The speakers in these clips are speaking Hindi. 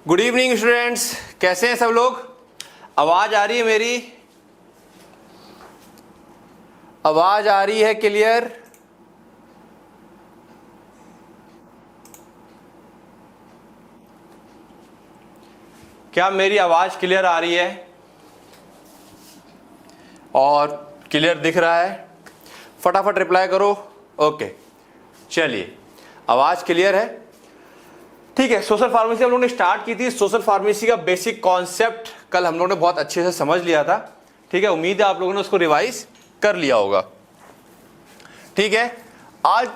गुड इवनिंग स्टूडेंट्स, कैसे हैं सब लोग? आवाज आ रही है मेरी? आवाज आ रही है क्लियर? क्या मेरी आवाज क्लियर आ रही है और क्लियर दिख रहा है? फटाफट रिप्लाई करो। ओके, चलिए, आवाज क्लियर है, ठीक है। सोशल फार्मेसी हम लोगों ने स्टार्ट की थी। सोशल फार्मेसी का बेसिक कॉन्सेप्ट कल हम लोगों ने बहुत अच्छे से समझ लिया था, ठीक है। उम्मीद है आप लोगों ने उसको रिवाइज कर लिया होगा, ठीक है। आज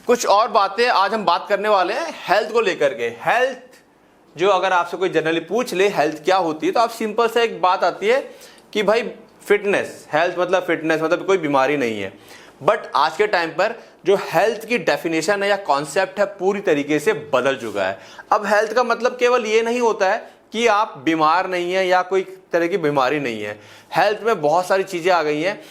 कुछ और बातें आज हम बात करने वाले हैं हेल्थ को लेकर के। हेल्थ जो अगर आपसे कोई जनरली पूछ ले हेल्थ क्या होती है, तो आप सिंपल से एक बात आती है कि भाई फिटनेस, हेल्थ मतलब फिटनेस, मतलब कोई बीमारी नहीं है। बट आज के टाइम पर जो हेल्थ की डेफिनेशन है या कॉन्सेप्ट है पूरी तरीके से बदल चुका है। अब हेल्थ का मतलब केवल ये नहीं होता है कि आप बीमार नहीं है या कोई तरह की बीमारी नहीं है। हेल्थ में बहुत सारी चीजें आ गई हैं,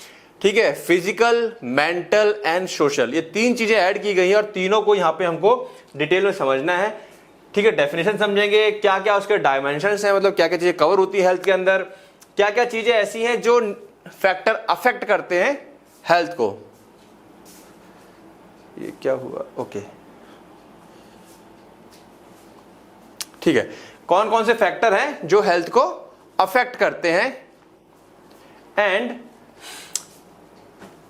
ठीक है। फिजिकल, मेंटल एंड सोशल, ये तीन चीजें ऐड की गई हैं और तीनों को यहाँ पे हमको डिटेल में समझना है, ठीक है। डेफिनेशन समझेंगे, क्या क्या उसके डायमेंशंस हैं, मतलब क्या क्या चीजें कवर होती है हेल्थ के अंदर, क्या क्या चीजें ऐसी हैं जो फैक्टर अफेक्ट करते हैं हेल्थ को। ये क्या हुआ? ओके, ठीक है। कौन कौन से फैक्टर हैं जो हेल्थ को अफेक्ट करते हैं एंड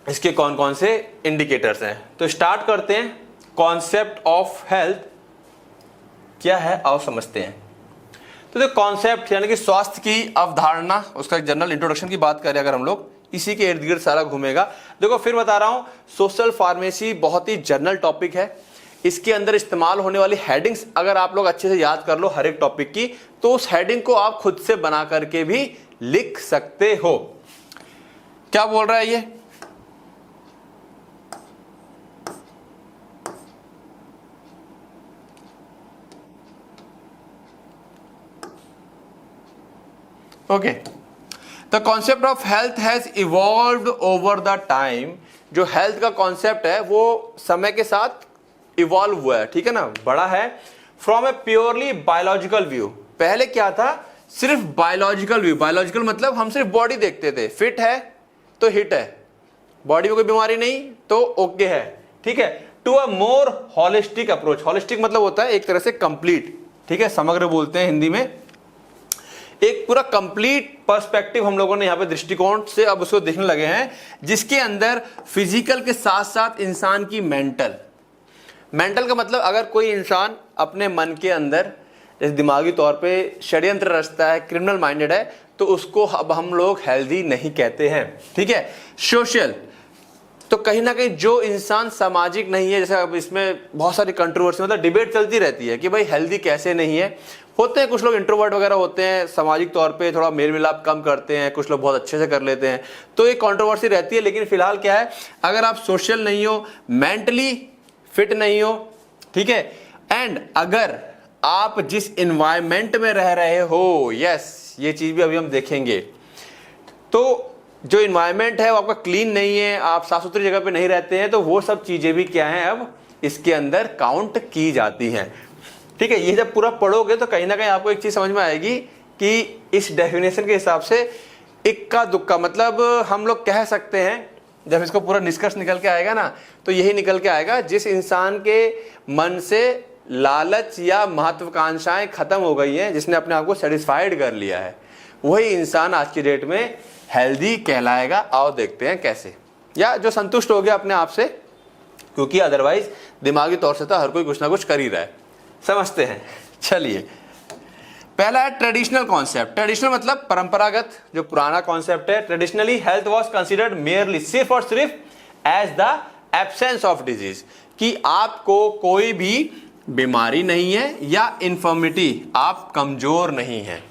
इसके कौन कौन से इंडिकेटर्स हैं। तो स्टार्ट करते हैं। कॉन्सेप्ट ऑफ हेल्थ क्या है आओ समझते हैं। तो जो कॉन्सेप्ट यानी कि स्वास्थ्य की अवधारणा, उसका जनरल इंट्रोडक्शन की बात करें अगर हम लोग, इसी के इर्द गिर्द सारा घूमेगा। देखो फिर बता रहा हूं, सोशल फार्मेसी बहुत ही जनरल टॉपिक है। इसके अंदर इस्तेमाल होने वाली हेडिंग्स अगर आप लोग अच्छे से याद कर लो हर एक टॉपिक की, तो उस हेडिंग को आप खुद से बना करके भी लिख सकते हो। क्या बोल रहा है ये? Okay, the concept of health has evolved over the time. जो हेल्थ का कॉन्सेप्ट है वो समय के साथ इवॉल्व हुआ है, ठीक है ना, बड़ा है। From A purely biological view, पहले क्या था, सिर्फ बायोलॉजिकल व्यू। बायोलॉजिकल मतलब हम सिर्फ बॉडी देखते थे, फिट है तो हिट है, बॉडी में कोई बीमारी नहीं तो ओके है, ठीक है। To a more holistic approach, holistic मतलब होता है एक तरह से कंप्लीट, ठीक है, समग्र बोलते हैं हिंदी में। एक पूरा कंप्लीट पर्सपेक्टिव हम लोगों ने यहाँ पे दृष्टिकोण से अब उसको देखने लगे हैं, जिसके अंदर फिजिकल के साथ साथ इंसान की मेंटल का मतलब अगर कोई इंसान अपने मन के अंदर जैसे दिमागी तौर पे षड्यंत्र रचता है, क्रिमिनल माइंडेड है, तो उसको अब हम लोग हेल्दी नहीं कहते हैं, ठीक है। सोशल, तो कहीं ना कहीं जो इंसान सामाजिक नहीं है, जैसे अब इसमें बहुत सारी कंट्रोवर्सी मतलब डिबेट चलती रहती है कि भाई हेल्दी कैसे नहीं है। होते हैं कुछ लोग इंट्रोवर्ट वगैरह होते हैं, सामाजिक तौर पे थोड़ा मेल मिलाप कम करते हैं, कुछ लोग बहुत अच्छे से कर लेते हैं, तो ये कंट्रोवर्सी रहती है। लेकिन फिलहाल क्या है, अगर आप सोशल नहीं हो, मेंटली फिट नहीं हो, ठीक है, एंड अगर आप जिस इन्वायरमेंट में रह रहे हो, यस ये चीज भी अभी हम देखेंगे, तो जो इन्वायरमेंट है वो आपका क्लीन नहीं है, आप साफ सुथरी जगह पे नहीं रहते हैं, तो वो सब चीजें भी क्या हैं अब इसके अंदर काउंट की जाती हैं, ठीक है। ये जब पूरा पढ़ोगे तो कहीं ना कहीं आपको एक चीज समझ में आएगी कि इस डेफिनेशन के हिसाब से इक्का दुक्का, मतलब हम लोग कह सकते हैं जब इसको पूरा निष्कर्ष निकल के आएगा ना, तो यही निकल के आएगा, जिस इंसान के मन से लालच या महत्वाकांक्षाएं खत्म हो गई हैं, जिसने अपने आप को सेटिस्फाइड कर लिया है, वही इंसान आज की डेट में हेल्दी कहलाएगा। आओ देखते हैं कैसे, या जो संतुष्ट हो गया अपने आप से, क्योंकि अदरवाइज दिमागी तौर से तो हर कोई कुछ ना कुछ कर ही रहा है। समझते हैं, चलिए। पहला है ट्रेडिशनल कॉन्सेप्ट। ट्रेडिशनल मतलब परंपरागत, जो पुराना कॉन्सेप्ट है। Traditionally health was considered merely, सिर्फ और सिर्फ as the absence of disease, कि आपको कोई भी बीमारी नहीं है या इन्फर्मिटी, आप कमजोर नहीं है।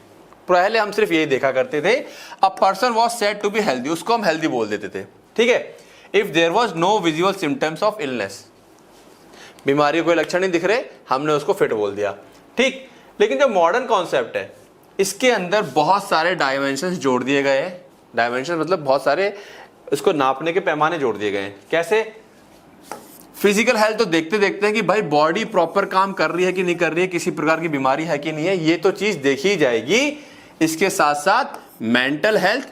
पहले हम सिर्फ यही देखा करते थे, a person was said to be healthy, उसको हम हेल्दी बोल देते थे, ठीक है, if there was no visual symptoms of illness, बीमारी कोई लक्षण नहीं दिख रहे, हमने उसको फिट बोल दिया, ठीक। लेकिन जो मॉडर्न कॉन्सेप्ट है, इसके अंदर बहुत सारे डायमेंशंस जोड़ दिए गए हैं। डायमेंशन मतलब बहुत सारे, इसको नापने के पैमाने जोड़ दिए गए हैं। कैसे? फिजिकल हेल्थ तो देखते देखते हैं कि भाई बॉडी प्रॉपर काम कर रही है कि नहीं कर रही है, किसी प्रकार की बीमारी है कि नहीं है, ये तो चीज देखी जाएगी। इसके साथ साथ मेंटल हेल्थ,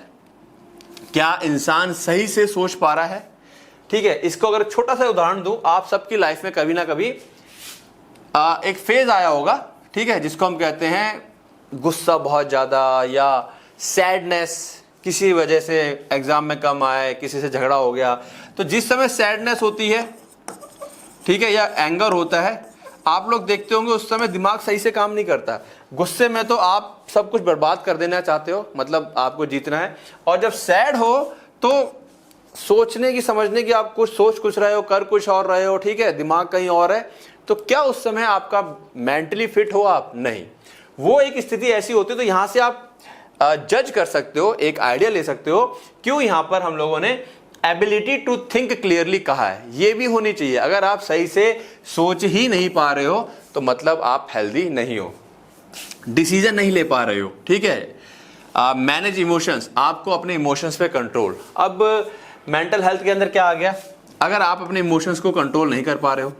क्या इंसान सही से सोच पा रहा है, ठीक है। इसको अगर छोटा सा उदाहरण दूं, आप सबकी लाइफ में कभी ना कभी एक फेज आया होगा, ठीक है, जिसको हम कहते हैं गुस्सा बहुत ज्यादा, या सैडनेस, किसी वजह से एग्जाम में कम आए, किसी से झगड़ा हो गया। तो जिस समय सैडनेस होती है, ठीक है, या एंगर होता है, आप लोग देखते होंगे उस समय दिमाग सही से काम नहीं करता। गुस्से में तो आप सब कुछ बर्बाद कर देना चाहते हो, मतलब आपको जीतना है। और जब सैड हो तो सोचने की, समझने की, आप कुछ सोच कुछ रहे हो, कर कुछ और रहे हो, ठीक है, दिमाग कहीं और है। तो क्या उस समय आपका मेंटली फिट हो आप? नहीं। वो एक स्थिति ऐसी होती है। तो यहां से आप जज कर सकते हो, एक आइडिया ले सकते हो क्यों यहां पर हम लोगों ने एबिलिटी टू थिंक क्लियरली कहा है। ये भी होनी चाहिए। अगर आप सही से सोच ही नहीं पा रहे हो तो मतलब आप हेल्दी नहीं हो, डिसीजन नहीं ले पा रहे हो, ठीक है। मैनेज इमोशंस, आपको अपने इमोशंस पे कंट्रोल। अब मेंटल हेल्थ के अंदर क्या आ गया? अगर आप अपने इमोशंस को कंट्रोल नहीं कर पा रहे हो,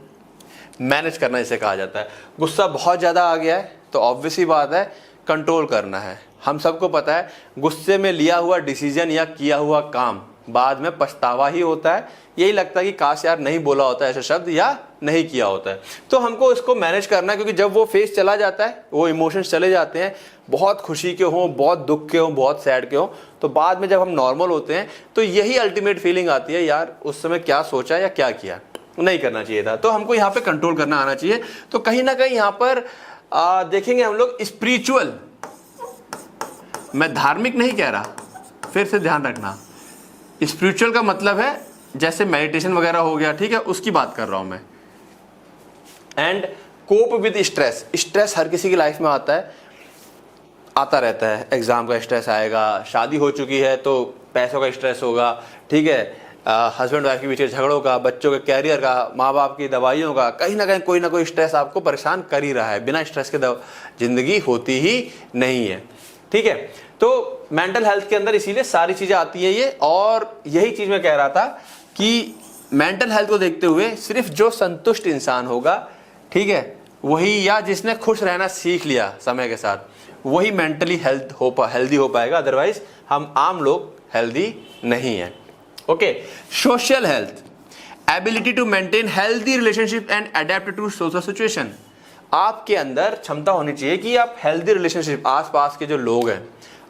मैनेज करना इसे कहा जाता है। गुस्सा बहुत ज्यादा आ गया है तो ऑब्वियस ही बात है कंट्रोल करना है। हम सबको पता है गुस्से में लिया हुआ डिसीजन या किया हुआ काम बाद में पछतावा ही होता है। यही लगता है कि काश यार नहीं बोला होता ऐसा शब्द, या नहीं किया होता है। तो हमको इसको मैनेज करना है, क्योंकि जब वो फेज चला जाता है, वो इमोशंस चले जाते हैं, बहुत खुशी के हों, बहुत दुख के हों, बहुत सैड के हों, तो बाद में जब हम नॉर्मल होते हैं तो यही अल्टीमेट फीलिंग आती है, यार उस समय क्या सोचा या क्या किया, नहीं करना चाहिए था। तो हमको यहाँ पे कंट्रोल करना आना चाहिए। तो कहीं ना कहीं यहाँ पर देखेंगे हम लोग स्पिरिचुअल, मैं धार्मिक नहीं कह रहा, फिर से ध्यान रखना, स्पिरिचुअल का मतलब है जैसे मेडिटेशन वगैरह हो गया, ठीक है, उसकी बात कर रहा हूं मैं। And cope with stress, stress हर किसी की लाइफ में आता है, आता रहता है। एग्जाम का स्ट्रेस आएगा, शादी हो चुकी है तो पैसों का स्ट्रेस होगा, ठीक है, हस्बैंड वाइफ के बीच झगड़ों का, बच्चों के कैरियर का, माँ बाप की दवाइयों का, कहीं ना कोई स्ट्रेस आपको परेशान कर ही रहा है। बिना स्ट्रेस के जिंदगी होती ही नहीं है, ठीक है। तो मेंटल हेल्थ के अंदर इसीलिए सारी चीजें आती है ये। और यही चीज मैं कह रहा था कि मेंटल हेल्थ को देखते हुए सिर्फ जो संतुष्ट इंसान होगा, ठीक है, वही, या जिसने खुश रहना सीख लिया समय के साथ, वही मेंटली हेल्दी हो पाएगा। अदरवाइज हम आम लोग हेल्दी नहीं है। Okay, social health, ability to maintain healthy relationship and adapt to social situation. आपके अंदर क्षमता होनी चाहिए कि आप हेल्दी रिलेशनशिप, आसपास के जो लोग हैं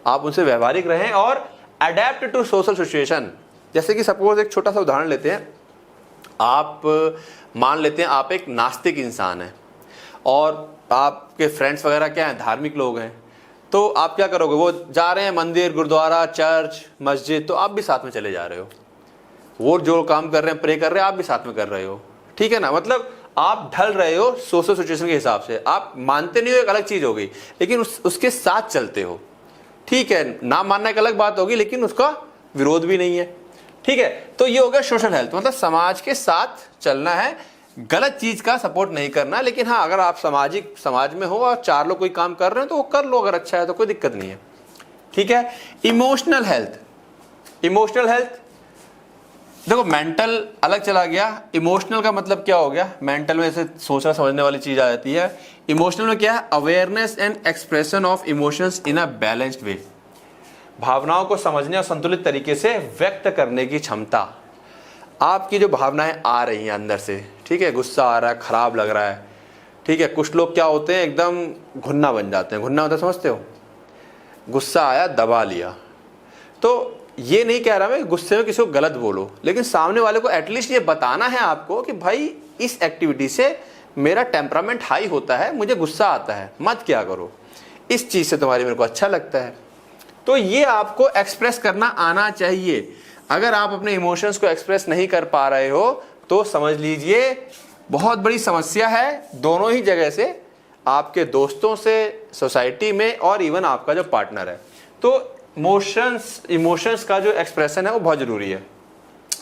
आप उनसे व्यवहारिक रहें और अडेप्ट टू सोशल सिचुएशन। जैसे कि सपोज एक छोटा सा उदाहरण लेते हैं, आप मान लेते हैं आप एक नास्तिक इंसान हैं और आपके फ्रेंड्स वगैरह क्या हैं, धार्मिक लोग हैं। तो आप क्या करोगे, वो जा रहे हैं मंदिर, गुरुद्वारा, चर्च, मस्जिद, तो आप भी साथ में चले जा रहे हो। वो जो काम कर रहे हैं, प्रे कर रहे हैं, आप भी साथ में कर रहे हो, ठीक है ना। मतलब आप ढल रहे हो सोशल सिचुएशन के हिसाब से। आप मानते नहीं हो, एक अलग चीज होगी, लेकिन उसके साथ चलते हो, ठीक है। ना मानना एक अलग बात होगी, लेकिन उसका विरोध भी नहीं है, ठीक है। तो ये हो गया सोशल हेल्थ, मतलब समाज के साथ चलना है, गलत चीज का सपोर्ट नहीं करना। लेकिन हाँ, अगर आप समाज में हो और चार लोग कोई काम कर रहे हैं तो वो कर लो, अगर अच्छा है तो कोई दिक्कत नहीं है, ठीक है। इमोशनल हेल्थ, इमोशनल हेल्थ देखो, मेंटल अलग चला गया, इमोशनल का मतलब क्या हो गया? मेंटल में से सोचना समझने वाली चीज आ जाती है। इमोशनल में क्या है? Awareness and expression of emotions in a balanced way, भावनाओं को समझने और संतुलित तरीके से व्यक्त करने की क्षमता। आपकी जो भावनाएं आ रही हैं अंदर से, ठीक है, गुस्सा आ रहा है, खराब लग रहा है, ठीक है। कुछ लोग क्या होते हैं, एकदम घुन्ना बन जाते हैं। घुन्ना होता है, समझते हो? गुस्सा आया, दबा लिया। तो ये नहीं कह रहा मैं गुस्से में किसी को गलत बोलो, लेकिन सामने वाले को एटलीस्ट ये बताना है आपको कि भाई इस एक्टिविटी से मेरा टेम्परामेंट हाई होता है, मुझे गुस्सा आता है, मत क्या करो, इस चीज से तुम्हारी मेरे को अच्छा लगता है। तो ये आपको एक्सप्रेस करना आना चाहिए। अगर आप अपने इमोशंस को एक्सप्रेस नहीं कर पा रहे हो तो समझ लीजिए बहुत बड़ी समस्या है, दोनों ही जगह से, आपके दोस्तों से, सोसाइटी में, और इवन आपका जो पार्टनर है। तो इमोशंस का जो एक्सप्रेशन है वो बहुत जरूरी है।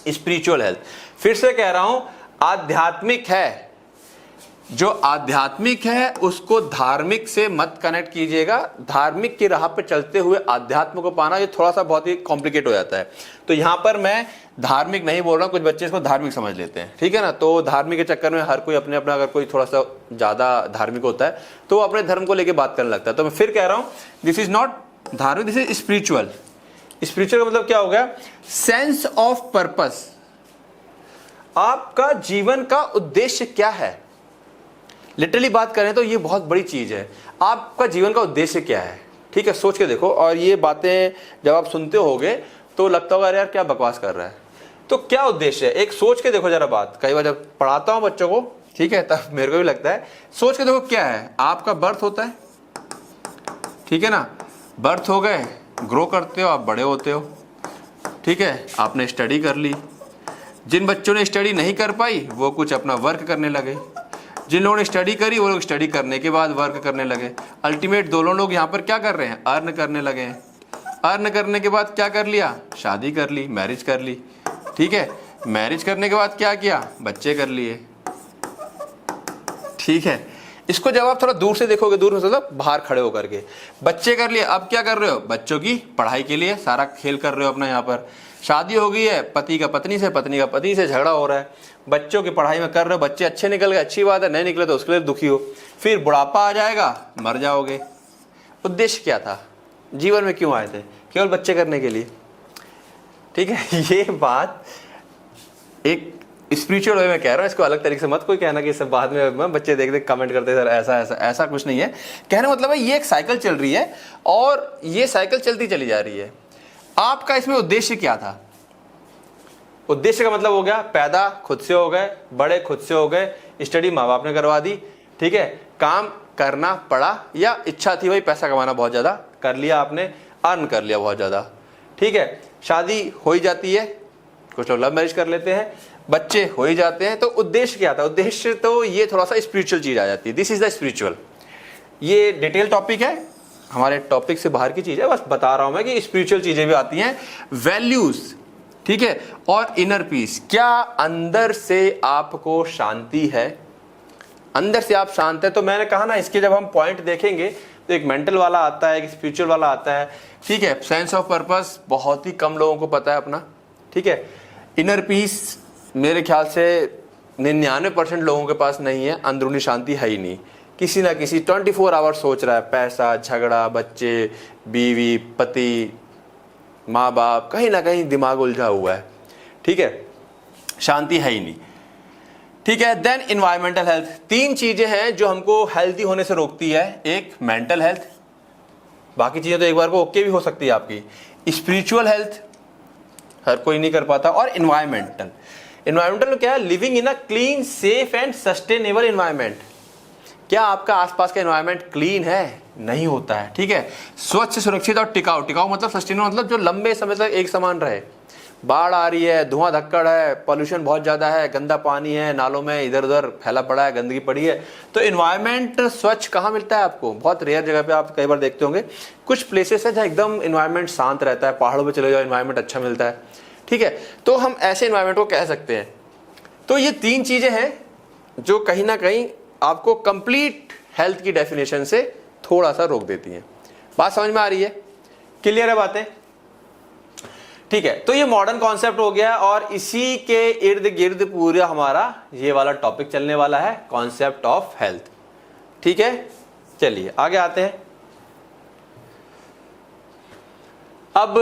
स्पिरिचुअल हेल्थ, फिर से कह रहा हूं, आध्यात्मिक है, जो आध्यात्मिक है उसको धार्मिक से मत कनेक्ट कीजिएगा। धार्मिक की राह पे चलते हुए आध्यात्म को पाना ये थोड़ा सा बहुत ही कॉम्प्लिकेट हो जाता है। तो यहां पर मैं धार्मिक नहीं बोल रहा हूं, कुछ बच्चे इसको धार्मिक समझ लेते हैं, ठीक है ना। तो धार्मिक के चक्कर में हर कोई अपने अपना, अगर कोई थोड़ा सा ज्यादा धार्मिक होता है तो वो अपने धर्म को लेकर बात करने लगता है। तो मैं फिर कह रहा हूं, दिस इज नॉट धार्मिक, दिस इज स्पिरिचुअल। स्पिरिचुअल का मतलब क्या हो गया? Sense of purpose. आपका जीवन का उद्देश्य क्या है? लिटरली बात करें तो ये बहुत बड़ी चीज है। आपका जीवन का उद्देश्य क्या है? ठीक है, सोच के देखो। और ये बातें जब आप सुनते होगे तो लगता होगा अरे यार क्या बकवास कर रहा है। तो क्या उद्देश्य है, एक सोच के देखो जरा बात। कई बार जब पढ़ाता हूं बच्चों को, ठीक है, तब मेरे को भी लगता है, सोच के देखो क्या है। आपका बर्थ होता है, ठीक है ना, बर्थ हो गए, ग्रो करते हो, आप बड़े होते हो, ठीक है, आपने स्टडी कर ली। जिन बच्चों ने स्टडी नहीं कर पाई वो कुछ अपना वर्क करने लगे, जिन लोगों ने स्टडी करी वो लोग स्टडी करने के बाद वर्क करने लगे। अल्टीमेट दोनों लोग यहाँ पर क्या कर रहे हैं? अर्न करने लगे हैं। अर्न करने के बाद क्या कर लिया? शादी कर ली, मैरिज कर ली, ठीक है। मैरिज करने के बाद क्या किया? बच्चे कर लिए, ठीक है। इसको जब आप थोड़ा दूर से देखोगे, दूर से मतलब बाहर खड़े होकर के, बच्चे कर लिए, अब क्या कर रहे हो? बच्चों की पढ़ाई के लिए सारा खेल कर रहे हो अपना। यहाँ पर शादी हो गई है, पति का पत्नी से, पत्नी का पति से झगड़ा हो रहा है, बच्चों की पढ़ाई में कर रहे हो, बच्चे अच्छे निकल गए, अच्छी बात है, नहीं निकले तो उसके लिए दुखी हो, फिर बुढ़ापा आ जाएगा, मर जाओगे। उद्देश्य क्या था? जीवन में क्यों आए थे? केवल बच्चे करने के लिए, ठीक है। ये बात एक स्पिरिचुअल वे में कह रहा हूँ, इसको अलग तरीके से मत कोई कहना कि सब बाद में बच्चे देख देख कमेंट करते सर ऐसा ऐसा, ऐसा कुछ नहीं है। कहने मतलब है ये एक साइकिल चल रही है और ये साइकिल चलती चली जा रही है। आपका इसमें उद्देश्य क्या था? उद्देश्य का मतलब हो गया, पैदा खुद से हो गए, बड़े खुद से हो गए, स्टडी माँ बाप ने करवा दी, ठीक है, काम करना पड़ा या इच्छा थी भाई पैसा कमाना बहुत ज्यादा, कर लिया आपने, अर्न कर लिया बहुत ज्यादा, ठीक है, शादी हो ही जाती है, कुछ लोग लव मैरिज कर लेते हैं, बच्चे हो ही जाते हैं। तो उद्देश्य क्या था? उद्देश्य तो ये थोड़ा सा स्पिरिचुअल चीज आ जाती है। This is the spiritual. ये डिटेल टॉपिक है, हमारे टॉपिक से बाहर की चीज है, बस बता रहा हूं मैं कि स्पिरिचुअल चीजें भी आती हैं। वैल्यूज, ठीक है, और इनर पीस। क्या अंदर से आपको शांति है? अंदर से आप शांत है? तो मैंने कहा ना, इसके जब हम पॉइंट देखेंगे तो एक मेंटल वाला आता है, एक स्पिरिचुअल वाला आता है, ठीक है। सेंस ऑफ पर्पस बहुत ही कम लोगों को पता है अपना, ठीक है। इनर पीस मेरे ख्याल से 99% लोगों के पास नहीं है। अंदरूनी शांति है ही नहीं। किसी ना किसी 24 आवर सोच रहा है, पैसा, झगड़ा, बच्चे, बीवी, पति, माँ बाप, कहीं ना कहीं दिमाग उलझा हुआ है, ठीक है, शांति है ही नहीं, ठीक है। Then environmental health. 3 चीजें हैं जो हमको हेल्थी होने से रोकती है। एक मेंटल हेल्थ, बाकी चीजें तो एक बार को ओके भी हो सकती है आपकी। स्पिरिचुअल हेल्थ हर कोई नहीं कर पाता। और इन्वायरमेंटल। इन्वायरमेंटल में क्या है? Living in a clean, safe and sustainable environment. क्या आपका आसपास का एनवायरनमेंट क्लीन है? नहीं होता है, ठीक है। स्वच्छ, सुरक्षित और टिकाऊ। टिकाऊ मतलब सस्टेनेबल, मतलब जो लंबे समय तक एक समान रहे। बाढ़ आ रही है, धुआं धक्कड़ है, पॉल्यूशन बहुत ज्यादा है, गंदा पानी है, नालों में इधर उधर फैला पड़ा है, गंदगी पड़ी है। तो एनवायरनमेंट स्वच्छ कहाँ मिलता है आपको? बहुत रेयर जगह पे आप कई बार देखते होंगे। कुछ प्लेसेस है जहाँ एकदम एनवायरनमेंट शांत रहता है, पहाड़ों पे चले जाओ एनवायरनमेंट अच्छा मिलता है, ठीक है। तो हम ऐसे एनवायरनमेंट को कह सकते हैं। तो ये 3 चीजें हैं जो कहीं ना कहीं आपको कंप्लीट हेल्थ की डेफिनेशन से थोड़ा सा रोक देती हैं। बात समझ में आ रही है? क्लियर है बातें? ठीक है। तो ये मॉडर्न कॉन्सेप्ट हो गया और इसी के इर्द गिर्द पूरा हमारा ये वाला टॉपिक चलने वाला है, कॉन्सेप्ट ऑफ हेल्थ, ठीक है। चलिए आगे आते हैं। अब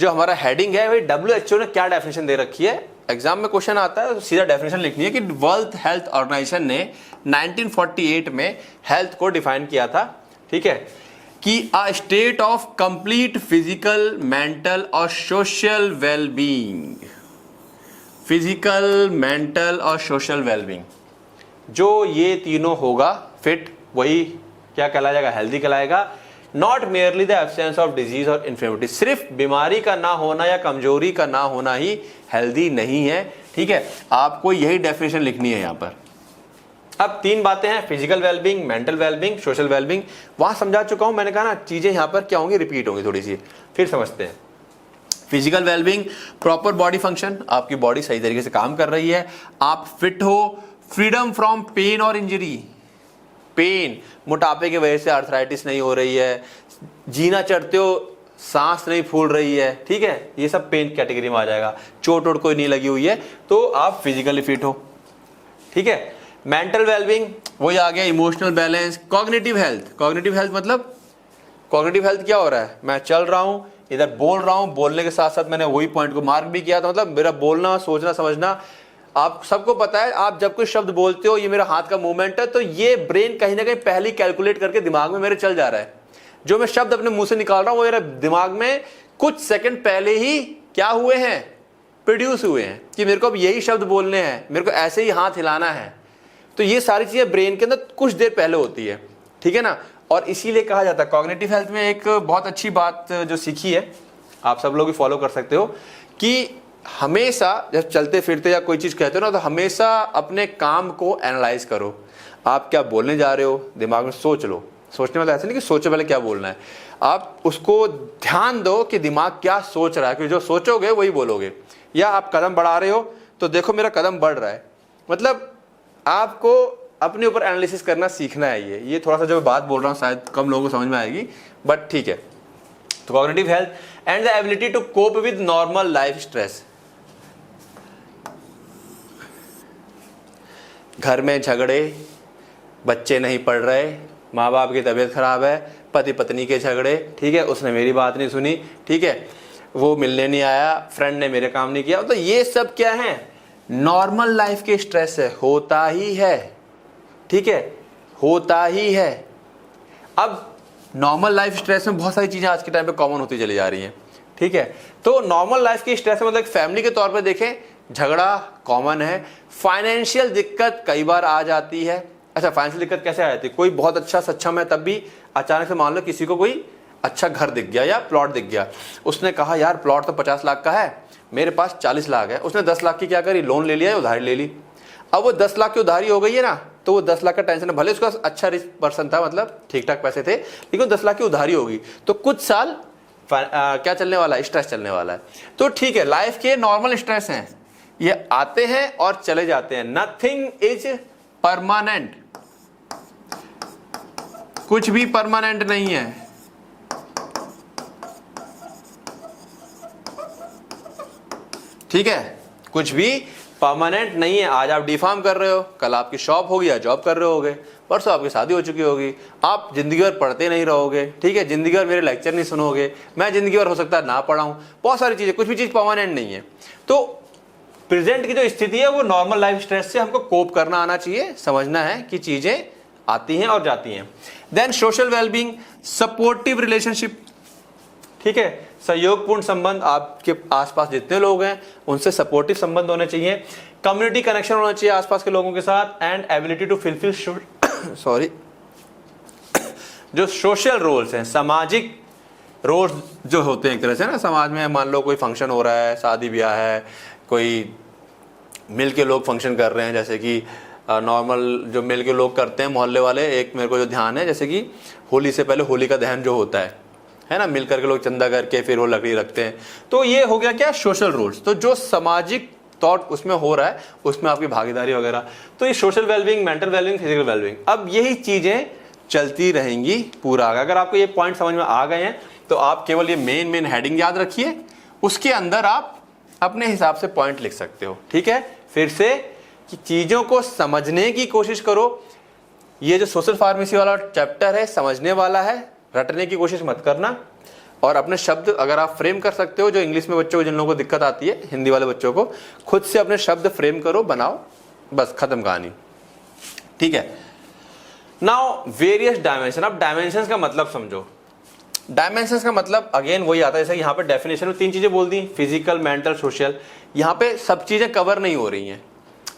जो हमारा हेडिंग है भाई, WHO ने क्या डेफिनेशन दे रखी है। एग्जाम में क्वेश्चन आता है तो सीधा डेफिनेशन लिखनी है कि वर्ल्ड हेल्थ ऑर्गेनाइजेशन ने 1948 में हेल्थ को डिफाइन किया था, ठीक है, कि a state of complete physical, mental और सोशल वेलबींग। फिजिकल, मेंटल और सोशल वेलबींग, जो ये तीनों होगा फिट, वही क्या कहलाएगा? हेल्दी कहलाएगा। Not merely the absence of disease और इन्फर्मिटी। सिर्फ बीमारी का ना होना या कमजोरी का ना होना ही हेल्दी नहीं है, ठीक है। आपको यही डेफिनेशन लिखनी है यहां पर। अब 3 बातें हैं, physical wellbeing, mental wellbeing, social wellbeing. वहां समझा चुका हूं, मैंने कहा ना चीजें यहां पर क्या होंगी, रिपीट होंगी थोड़ी सी, फिर समझते हैं। Physical wellbeing, proper body function, आपकी बॉडी सही तरीके से काम कर रही है, आप फिट हो, फ्रीडम फ्रॉम पेन और इंजरी, पेन, मोटापे की वजह से आर्थराइटिस नहीं हो रही है, जीना चढ़ते हो सांस नहीं फूल रही है, ठीक है, ये सब पेन कैटेगरी में आ जाएगा। चोट वोट कोई नहीं लगी हुई है तो आप फिजिकली फिट हो, ठीक है। मेंटल वेलबींग वही आ गया, emotional balance. Cognitive health, cognitive health मतलब कॉग्निटिव हेल्थ क्या हो रहा है, मैं चल रहा हूं इधर बोल रहा हूं, बोलने के साथ साथ मैंने वही पॉइंट को मार्क भी किया था, मतलब मेरा बोलना सोचना समझना, आप सबको पता है आप जब कोई शब्द बोलते हो ये मेरा हाथ का मूवमेंट है, तो ये ब्रेन कहीं ना कहीं पहले ही कैलकुलेट करके दिमाग में मेरे चल जा रहा है। जो मैं शब्द अपने मुंह से निकाल रहा हूं वो मेरे दिमाग में कुछ सेकंड पहले ही क्या हुए हैं, प्रोड्यूस हुए हैं कि मेरे को अब यही शब्द बोलने हैं, मेरे को ऐसे ही हाथ हिलाना है। तो ये सारी चीजें ब्रेन के अंदर कुछ देर पहले होती है, ठीक है ना। और इसीलिए कहा जाता है कॉग्निटिव हेल्थ में एक बहुत अच्छी बात जो सीखी है, आप सब लोग भी फॉलो कर सकते हो, कि हमेशा जब चलते फिरते या कोई चीज कहते हो ना, तो हमेशा अपने काम को एनालाइज करो। आप क्या बोलने जा रहे हो, दिमाग में सोच लो। सोचने वाला ऐसा नहीं कि सोचो पहले क्या बोलना है, आप उसको ध्यान दो कि दिमाग क्या सोच रहा है, क्योंकि जो सोचोगे वही बोलोगे। या आप कदम बढ़ा रहे हो तो देखो मेरा कदम बढ़ रहा है, मतलब आपको अपने ऊपर एनालिसिस करना सीखना है। ये थोड़ा सा जो बात बोल रहा हूँ शायद कम लोगों को समझ में आएगी, बट ठीक है। तो cognitive health and the ability to cope with normal life stress. घर में झगड़े, बच्चे नहीं पढ़ रहे, माँ बाप की तबीयत खराब है, पति पत्नी के झगड़े, ठीक है, उसने मेरी बात नहीं सुनी, ठीक है, वो मिलने नहीं आया, फ्रेंड ने मेरे काम नहीं किया, तो ये सब क्या है, नॉर्मल लाइफ के स्ट्रेस है, होता ही है, ठीक है, होता ही है। अब नॉर्मल लाइफ स्ट्रेस में बहुत सारी चीजें आज के टाइम पे कॉमन होती चली जा रही हैं, ठीक है। तो नॉर्मल लाइफ की स्ट्रेस मतलब फैमिली के तौर पे देखें, झगड़ा कॉमन है, फाइनेंशियल दिक्कत कई बार आ जाती है। अच्छा, फाइनेंशियल दिक्कत कैसे आ जाती है, कोई बहुत अच्छा सक्षम है, तब भी अचानक से मान लो किसी को कोई अच्छा घर दिख गया या प्लॉट दिख गया, उसने कहा यार प्लॉट तो 50 लाख का है, मेरे पास 40 लाख है, उसने 10 लाख की क्या करी, लोन ले लिया, उधारी ले ली। अब वो 10 लाख की उधारी हो गई है ना, तो वो 10 लाख का टेंशन है, भले उसका अच्छा रिच पर्सन था, मतलब ठीक ठाक पैसे थे, लेकिन 10 लाख की उधारी होगी, तो कुछ साल क्या चलने वाला है, स्ट्रेस चलने वाला है। तो ठीक है, लाइफ के नॉर्मल स्ट्रेस हैं, ये आते हैं और चले जाते हैं, नथिंग इज परमानेंट, कुछ भी परमानेंट नहीं है। ठीक है, कुछ भी परमानेंट नहीं है। आज आप डीफार्म कर रहे हो, कल आपकी शॉप होगी या जॉब कर रहे होगे, परसों आपकी शादी हो चुकी होगी, आप जिंदगी भर पढ़ते नहीं रहोगे, ठीक है, जिंदगी भर मेरे लेक्चर नहीं सुनोगे, मैं जिंदगी भर हो सकता है ना पढ़ाऊं, बहुत सारी चीजें, कुछ भी चीज परमानेंट नहीं है। तो प्रेजेंट की जो स्थिति है वो नॉर्मल लाइफ स्ट्रेस से हमको कोप करना आना चाहिए, समझना है कि चीजें आती हैं और जाती हैं। Then social wellbeing, supportive relationship, ठीक है, सहयोगपूर्ण संबंध, आपके आसपास जितने लोग हैं उनसे सपोर्टिव संबंध होने चाहिए, कम्युनिटी कनेक्शन होना चाहिए आसपास के लोगों के साथ, and ability to fulfil sorry जो सोशल रोल्स हैं, सामाजिक रोल्स जो होते हैं एक तरह से ना समाज में, मान लो कोई फंक्शन हो रहा है, शादी ब्याह है, कोई मिल के लोग फंक्शन कर रहे हैं, जैसे कि नॉर्मल जो मिल के लोग करते हैं मोहल्ले वाले, एक मेरे को जो ध्यान है, जैसे कि होली से पहले होली का दहन जो होता है ना, मिल करके लोग चंदा करके फिर वो लकड़ी रखते हैं, तो ये हो गया क्या, सोशल रोल्स। तो जो सामाजिक थॉट उसमें हो रहा है, उसमें आपकी भागीदारी वगैरह, तो ये social wellbeing, mental wellbeing, physical wellbeing, अब यही चीजें चलती रहेंगी पूरा। अगर आपको ये पॉइंट समझ में आ गए हैं तो आप केवल ये मेन हेडिंग याद रखिए, उसके अंदर आप अपने हिसाब से पॉइंट लिख सकते हो, ठीक है। फिर से कि चीजों को समझने की कोशिश करो, ये जो सोशल फार्मेसी वाला चैप्टर है समझने वाला है, रटने की कोशिश मत करना, और अपने शब्द अगर आप फ्रेम कर सकते हो, जो इंग्लिश में बच्चों को जिन लोगों को दिक्कत आती है, हिंदी वाले बच्चों को, खुद से अपने शब्द फ्रेम करो, बनाओ, बस खत्म कहानी, ठीक है। नाउ वेरियस डायमेंशन, अब डायमेंशंस का मतलब समझो। डायमेंशंस का मतलब अगेन वही आता है, जैसे यहाँ पे डेफिनेशन में 3 चीजें बोल दी, फिजिकल, मेंटल, सोशल, यहाँ पे सब चीजें कवर नहीं हो रही हैं,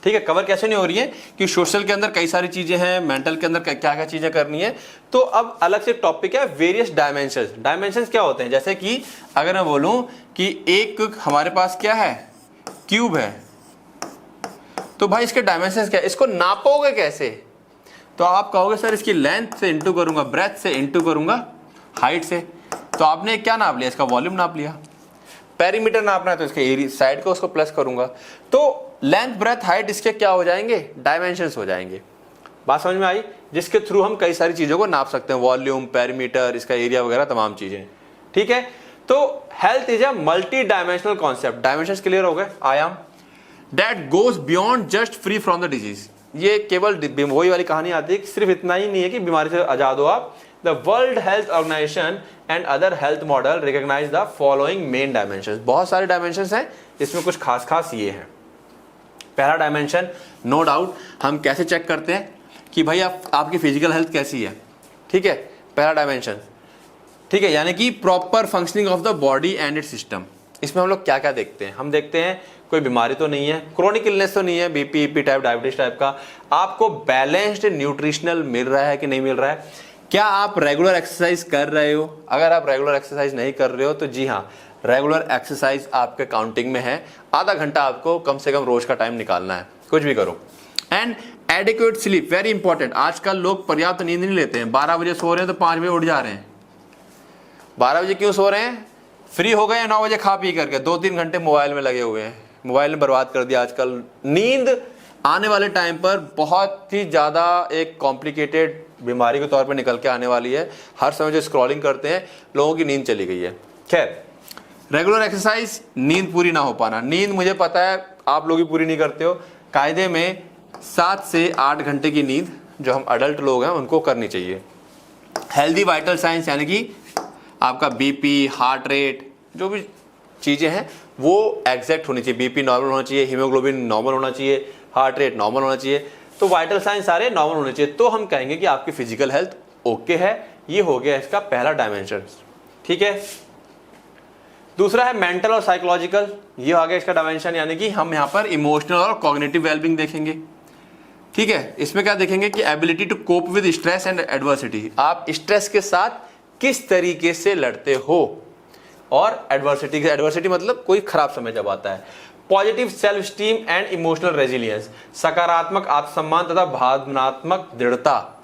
ठीक है। कवर कैसे नहीं हो रही है कि सोशल के अंदर कई सारी चीजें हैं, मेंटल के अंदर क्या क्या चीजें करनी है, तो अब अलग से टॉपिक है वेरियस डायमेंशंस। डायमेंशंस क्या होते हैं, जैसे कि अगर मैं बोलूं कि एक हमारे पास क्या है, क्यूब है, तो भाई इसके डायमेंशंस क्या है, इसको नापोगे कैसे, तो आप कहोगे सर इसकी लेंथ से इंटू करूंगा, ब्रेथ से इंटू करूंगा हाइट से, तो आपने क्या नाप लिया, इसका वॉल्यूम नाप लिया। पेरीमीटर नापना है तो इसके एरिया साइड को उसको प्लस करूंगा, तो लेंथ ब्रेथ हाइट इसके क्या हो जाएंगे, डायमेंशंस हो जाएंगे। बात समझ में आई, जिसके थ्रू हम कई सारी चीजों को नाप सकते हैं, वॉल्यूम, पेरीमीटर, इसका एरिया वगैरह तमाम चीजें। ठीक है, तो health is a multi dimensional concept. Dimensions clear हो गए, आयाम, that goes beyond just free from the disease. ये केवल वही वाली कहानी आती है कि सिर्फ इतना ही नहीं है कि बीमारी से आजाद हो आप। The world health organisation and other health model recognise the following main dimensions. बहुत सारे डायमेंशंस हैं, जिसमें कुछ खास खास ये हैं। पहला डायमेंशन, नो डाउट, हम कैसे चेक करते हैं कि भाई आपकी फिजिकल हेल्थ कैसी है। ठीक है, पहला डायमेंशन, ठीक है, यानी कि proper functioning of the body and it's system. इसमें हम लोग क्या क्या देखते हैं, हम देखते हैं कोई बीमारी तो नहीं है, क्रोनिक इलनेस तो नहीं है, BP EP type, diabetes type का, आपको बैलेंस्ड न्यूट्रिशनल मिल रहा है कि नहीं मिल रहा है, क्या आप रेगुलर एक्सरसाइज कर रहे हो। अगर आप रेगुलर एक्सरसाइज नहीं कर रहे हो तो जी हाँ, रेगुलर एक्सरसाइज आपके काउंटिंग में है। आधा घंटा आपको कम से कम रोज का टाइम निकालना है, कुछ भी करो। And adequate sleep, very important. आजकल लोग पर्याप्त नींद नहीं लेते हैं, 12 बजे सो रहे हैं तो 5 बजे उठ जा रहे हैं। 12 बजे क्यों सो रहे हैं, फ्री हो गए हैं 9 बजे खा पी करके, 2-3 घंटे मोबाइल में लगे हुए हैं, मोबाइल ने बर्बाद कर दिया आजकल। नींद आने वाले टाइम पर बहुत ही ज्यादा एक कॉम्प्लिकेटेड बीमारी के तौर पे निकल के आने वाली है। हर समय जो स्क्रॉलिंग करते हैं, लोगों की नींद चली गई है। खैर, रेगुलर एक्सरसाइज, नींद पूरी ना हो पाना। नींद मुझे पता है आप लोग भी पूरी नहीं करते हो, कायदे में 7 से 8 घंटे की नींद जो हम अडल्ट लोग हैं उनको करनी चाहिए। हेल्दी वाइटल साइंस, यानी कि आपका बीपी, हार्ट रेट, जो भी चीजें हैं वो एग्जैक्ट होनी चाहिए। बीपी नॉर्मल होना चाहिए, हीमोग्लोबिन नॉर्मल होना चाहिए, हार्ट रेट नॉर्मल होना चाहिए, तो वाइटल साइंस सारे नॉर्मल होने चाहिए, तो हम कहेंगे कि आपकी फिजिकल हेल्थ ओके है। ये हो गया इसका पहला डायमेंशन। ठीक है, दूसरा है मेंटल और साइकोलॉजिकल, ये आ गया इसका डायमेंशन, यानी कि हम यहाँ पर इमोशनल और कॉग्निटिव वेलबींग देखेंगे। ठीक है, इसमें क्या देखेंगे कि ability to cope with stress and adversity, आप स्ट्रेस के साथ किस तरीके से लड़ते हो, और एडवर्सिटी मतलब कोई खराब समय जब आता है। Positive self esteem and emotional resilience, सकारात्मक आत्मसम्मान तथा भावनात्मक दृढ़ता,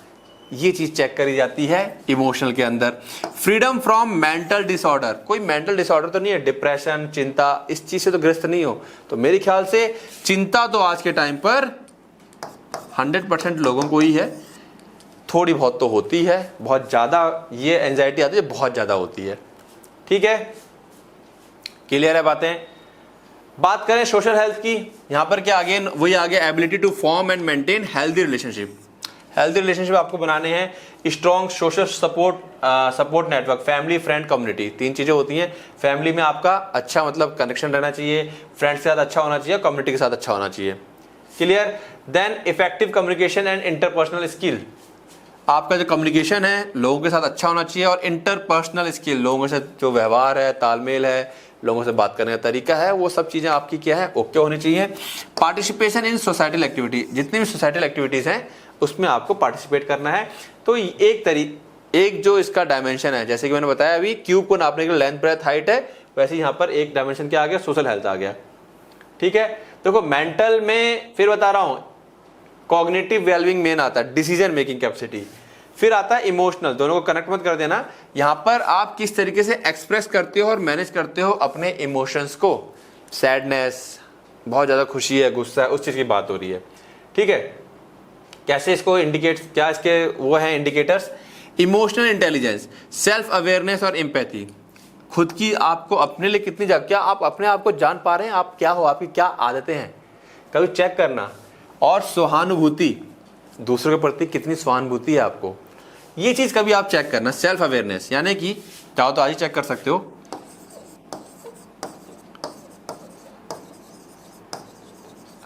ये चीज चेक करी जाती है इमोशनल के अंदर। फ्रीडम फ्रॉम मेंटल डिसऑर्डर, कोई मेंटल डिसऑर्डर तो नहीं है, डिप्रेशन, चिंता, इस चीज से तो ग्रस्त नहीं हो, तो मेरे ख्याल से चिंता तो आज के टाइम पर 100% लोगों को ही है, थोड़ी बहुत तो होती है, बहुत ज्यादा ये एंजाइटी आती है, बहुत ज्यादा होती है। ठीक है, क्लियर है बातें। बात करें सोशल हेल्थ की, यहां पर क्या आगे वही आगे, ability to form and maintain healthy relationship. Healthy relationship आपको बनाने हैं, strong social support network, family, friend, community, 3 चीजें होती हैं। फैमिली में आपका अच्छा मतलब कनेक्शन रहना चाहिए, फ्रेंड्स के साथ अच्छा होना चाहिए, कम्युनिटी के साथ अच्छा होना चाहिए। Clear. Then effective communication and interpersonal skill, आपका जो कम्युनिकेशन है लोगों के साथ अच्छा होना चाहिए, और इंटरपर्सनल स्किल, लोगों से जो व्यवहार है, तालमेल है, लोगों से बात करने का तरीका है, वो सब चीजें आपकी क्या है, ओके होनी चाहिए। पार्टिसिपेशन इन सोसाइटल एक्टिविटी, जितनी भी सोसाइटल एक्टिविटीज हैं उसमें आपको पार्टिसिपेट करना है। तो एक जो इसका डायमेंशन है, जैसे कि मैंने बताया अभी क्यूब को नापने के लिए लेंथ ब्रेथ हाइट है, वैसे यहाँ पर एक डायमेंशन क्या आ गया, सोशल हेल्थ आ गया। ठीक है, देखो मेंटल में फिर बता रहा हूं, कॉग्निटिव वेलबींग मेन आता है, डिसीजन मेकिंग कैपेसिटी, फिर आता है इमोशनल, दोनों को कनेक्ट मत कर देना। यहां पर आप किस तरीके से एक्सप्रेस करते हो और मैनेज करते हो अपने इमोशंस को, सैडनेस, बहुत ज्यादा खुशी है, गुस्सा है, उस चीज की बात हो रही है। ठीक है, कैसे इसको इंडिकेट, क्या इसके वो है indicators, emotional intelligence, self awareness और एम्पैथी, खुद की आपको अपने लिए कितनी क्या आप अपने आप को जान पा रहे हैं, आप क्या हो, आपकी क्या आदतें हैं, कभी चेक करना। और सहानुभूति, दूसरों के प्रति कितनी सहानुभूति है आपको, ये चीज कभी आप चेक करना। सेल्फ अवेयरनेस, यानी कि चाहो तो आज ही चेक कर सकते हो।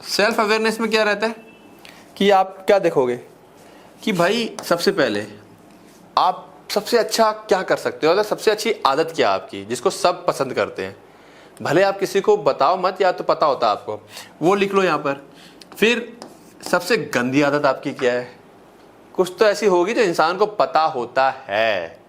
सेल्फ अवेयरनेस में क्या रहता है कि आप क्या देखोगे कि भाई सबसे पहले आप सबसे अच्छा क्या कर सकते हो, मतलब सबसे अच्छी आदत क्या आपकी, जिसको सब पसंद करते हैं, भले आप किसी को बताओ मत, या तो पता होता आपको, वो लिख लो यहाँ पर। फिर सबसे गंदी आदत आपकी क्या है, कुछ तो ऐसी होगी जो इंसान को पता होता है,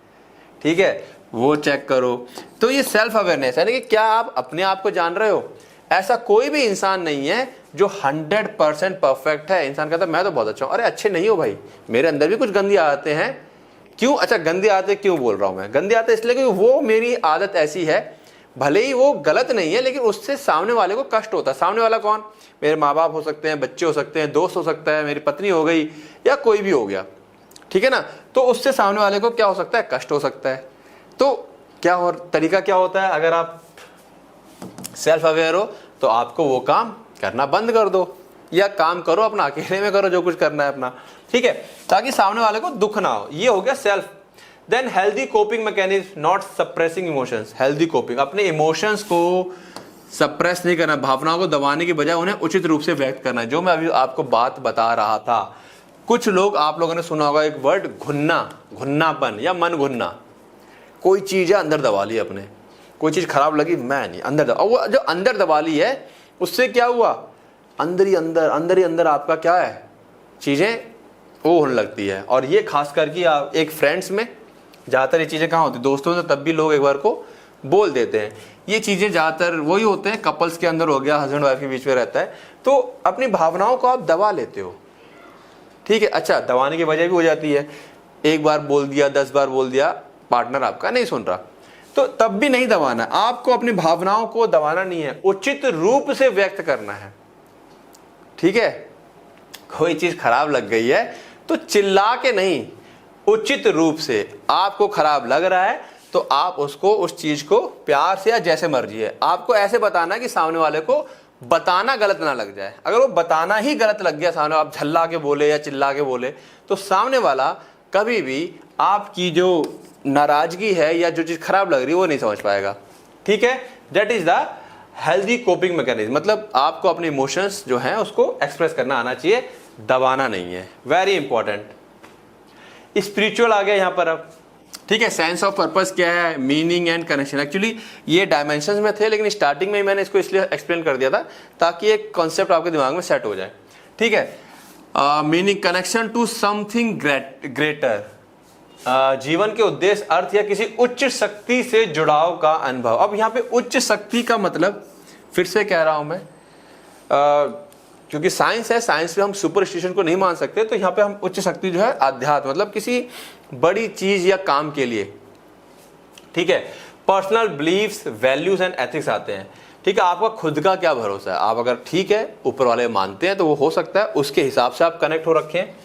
ठीक है, वो चेक करो। तो ये सेल्फ अवेयरनेस है ना, कि क्या आप अपने आप को जान रहे हो। ऐसा कोई भी इंसान नहीं है जो 100% परफेक्ट है। इंसान कहता है मैं तो बहुत अच्छा हूं, अरे अच्छे नहीं हो भाई, मेरे अंदर भी कुछ गंदी आदतें हैं। क्यों, अच्छा गंदी आदतें क्यों बोल रहा हूं मैं, गंदी आदतें इसलिए क्योंकि वो मेरी आदत ऐसी है, भले ही वो गलत नहीं है, लेकिन उससे सामने वाले को कष्ट होता है। सामने वाला कौन? मेरे माँ बाप हो सकते हैं, बच्चे हो सकते हैं, दोस्त हो सकता है, मेरी पत्नी हो गई, या कोई भी हो गया, ठीक है ना। तो उससे सामने वाले को क्या हो सकता है? कष्ट हो सकता है। तो क्या हो, तरीका क्या होता है? अगर आप सेल्फ अवेयर हो तो आपको वो काम करना बंद कर दो, या काम करो अपना, अकेले में करो जो कुछ करना है अपना, ठीक है, ताकि सामने वाले को दुख ना हो। ये हो गया self. Then healthy coping mechanism, not suppressing emotions. Healthy coping, अपने इमोशंस को सप्रेस नहीं करना, भावनाओं को दबाने की बजाय उन्हें उचित रूप से व्यक्त करना है। जो मैं अभी आपको बात बता रहा था, कुछ लोग, आप लोगों ने सुना होगा एक वर्ड घुन्ना, घुन्नापन या मन घुन्ना। कोई चीज है अंदर दबा ली अपने, कोई चीज खराब लगी, मैं नहीं, अंदर दबा। और वो जो अंदर दबा ली है, उससे क्या हुआ? अंदर ही अंदर आपका क्या है, चीजें वो होने लगती है। और ये खास करके आप एक फ्रेंड्स में ज्यादातर ये चीजें कहाँ होती, दोस्तों में तब भी लोग एक बार को बोल देते हैं। ये चीजें ज्यादातर वही होते हैं, कपल्स के अंदर हो गया, हस्बैंड वाइफ के बीच में रहता है। तो अपनी भावनाओं को आप दबा लेते हो, ठीक है। अच्छा, दबाने की वजह भी हो जाती है, एक बार बोल दिया, 10 बार बोल दिया, पार्टनर आपका नहीं सुन रहा, तो तब भी नहीं दबाना। आपको अपनी भावनाओं को दबाना नहीं है, उचित रूप से व्यक्त करना है, ठीक है। कोई चीज खराब लग गई है तो चिल्ला के नहीं, उचित रूप से। आपको खराब लग रहा है तो आप उसको, उस चीज को प्यार से या जैसे मर्जी है, आपको ऐसे बताना कि सामने वाले को बताना गलत ना लग जाए। अगर वो बताना ही गलत लग गया, सामने आप झल्ला के बोले या चिल्ला के बोले, तो सामने वाला कभी भी आपकी जो नाराजगी है या जो चीज खराब लग रही है वो नहीं समझ पाएगा, ठीक है। That is the healthy coping mechanism. मतलब आपको अपने इमोशंस जो हैं उसको एक्सप्रेस करना आना चाहिए, दबाना नहीं है। Very important. स्पिरिचुअल आ गया यहां पर अब, ठीक है। सेंस ऑफ पर्पस क्या है, मीनिंग एंड कनेक्शन। एक्चुअली ये डायमेंशंस में थे, लेकिन स्टार्टिंग में ही मैंने इसको इसलिए एक्सप्लेन कर दिया था ताकि एक कॉन्सेप्ट आपके दिमाग में सेट हो जाए, ठीक है। Meaning, connection to something greater, जीवन के उद्देश्य, अर्थ या किसी उच्च शक्ति से जुड़ाव का अनुभव। अब यहाँ पे उच्च शक्ति का मतलब फिर से कह रहा हूं मैं, क्योंकि साइंस है, साइंस में हम सुपरस्टिशन को नहीं मान सकते, तो यहाँ पे हम उच्च शक्ति जो है अध्यात्म, मतलब किसी बड़ी चीज या काम के लिए, ठीक है। Personal beliefs, values and ethics आते हैं, ठीक है। आपका खुद का क्या भरोसा है, आप अगर ठीक है, ऊपर वाले मानते हैं तो वो हो सकता है उसके हिसाब से आप कनेक्ट हो रखे हैं।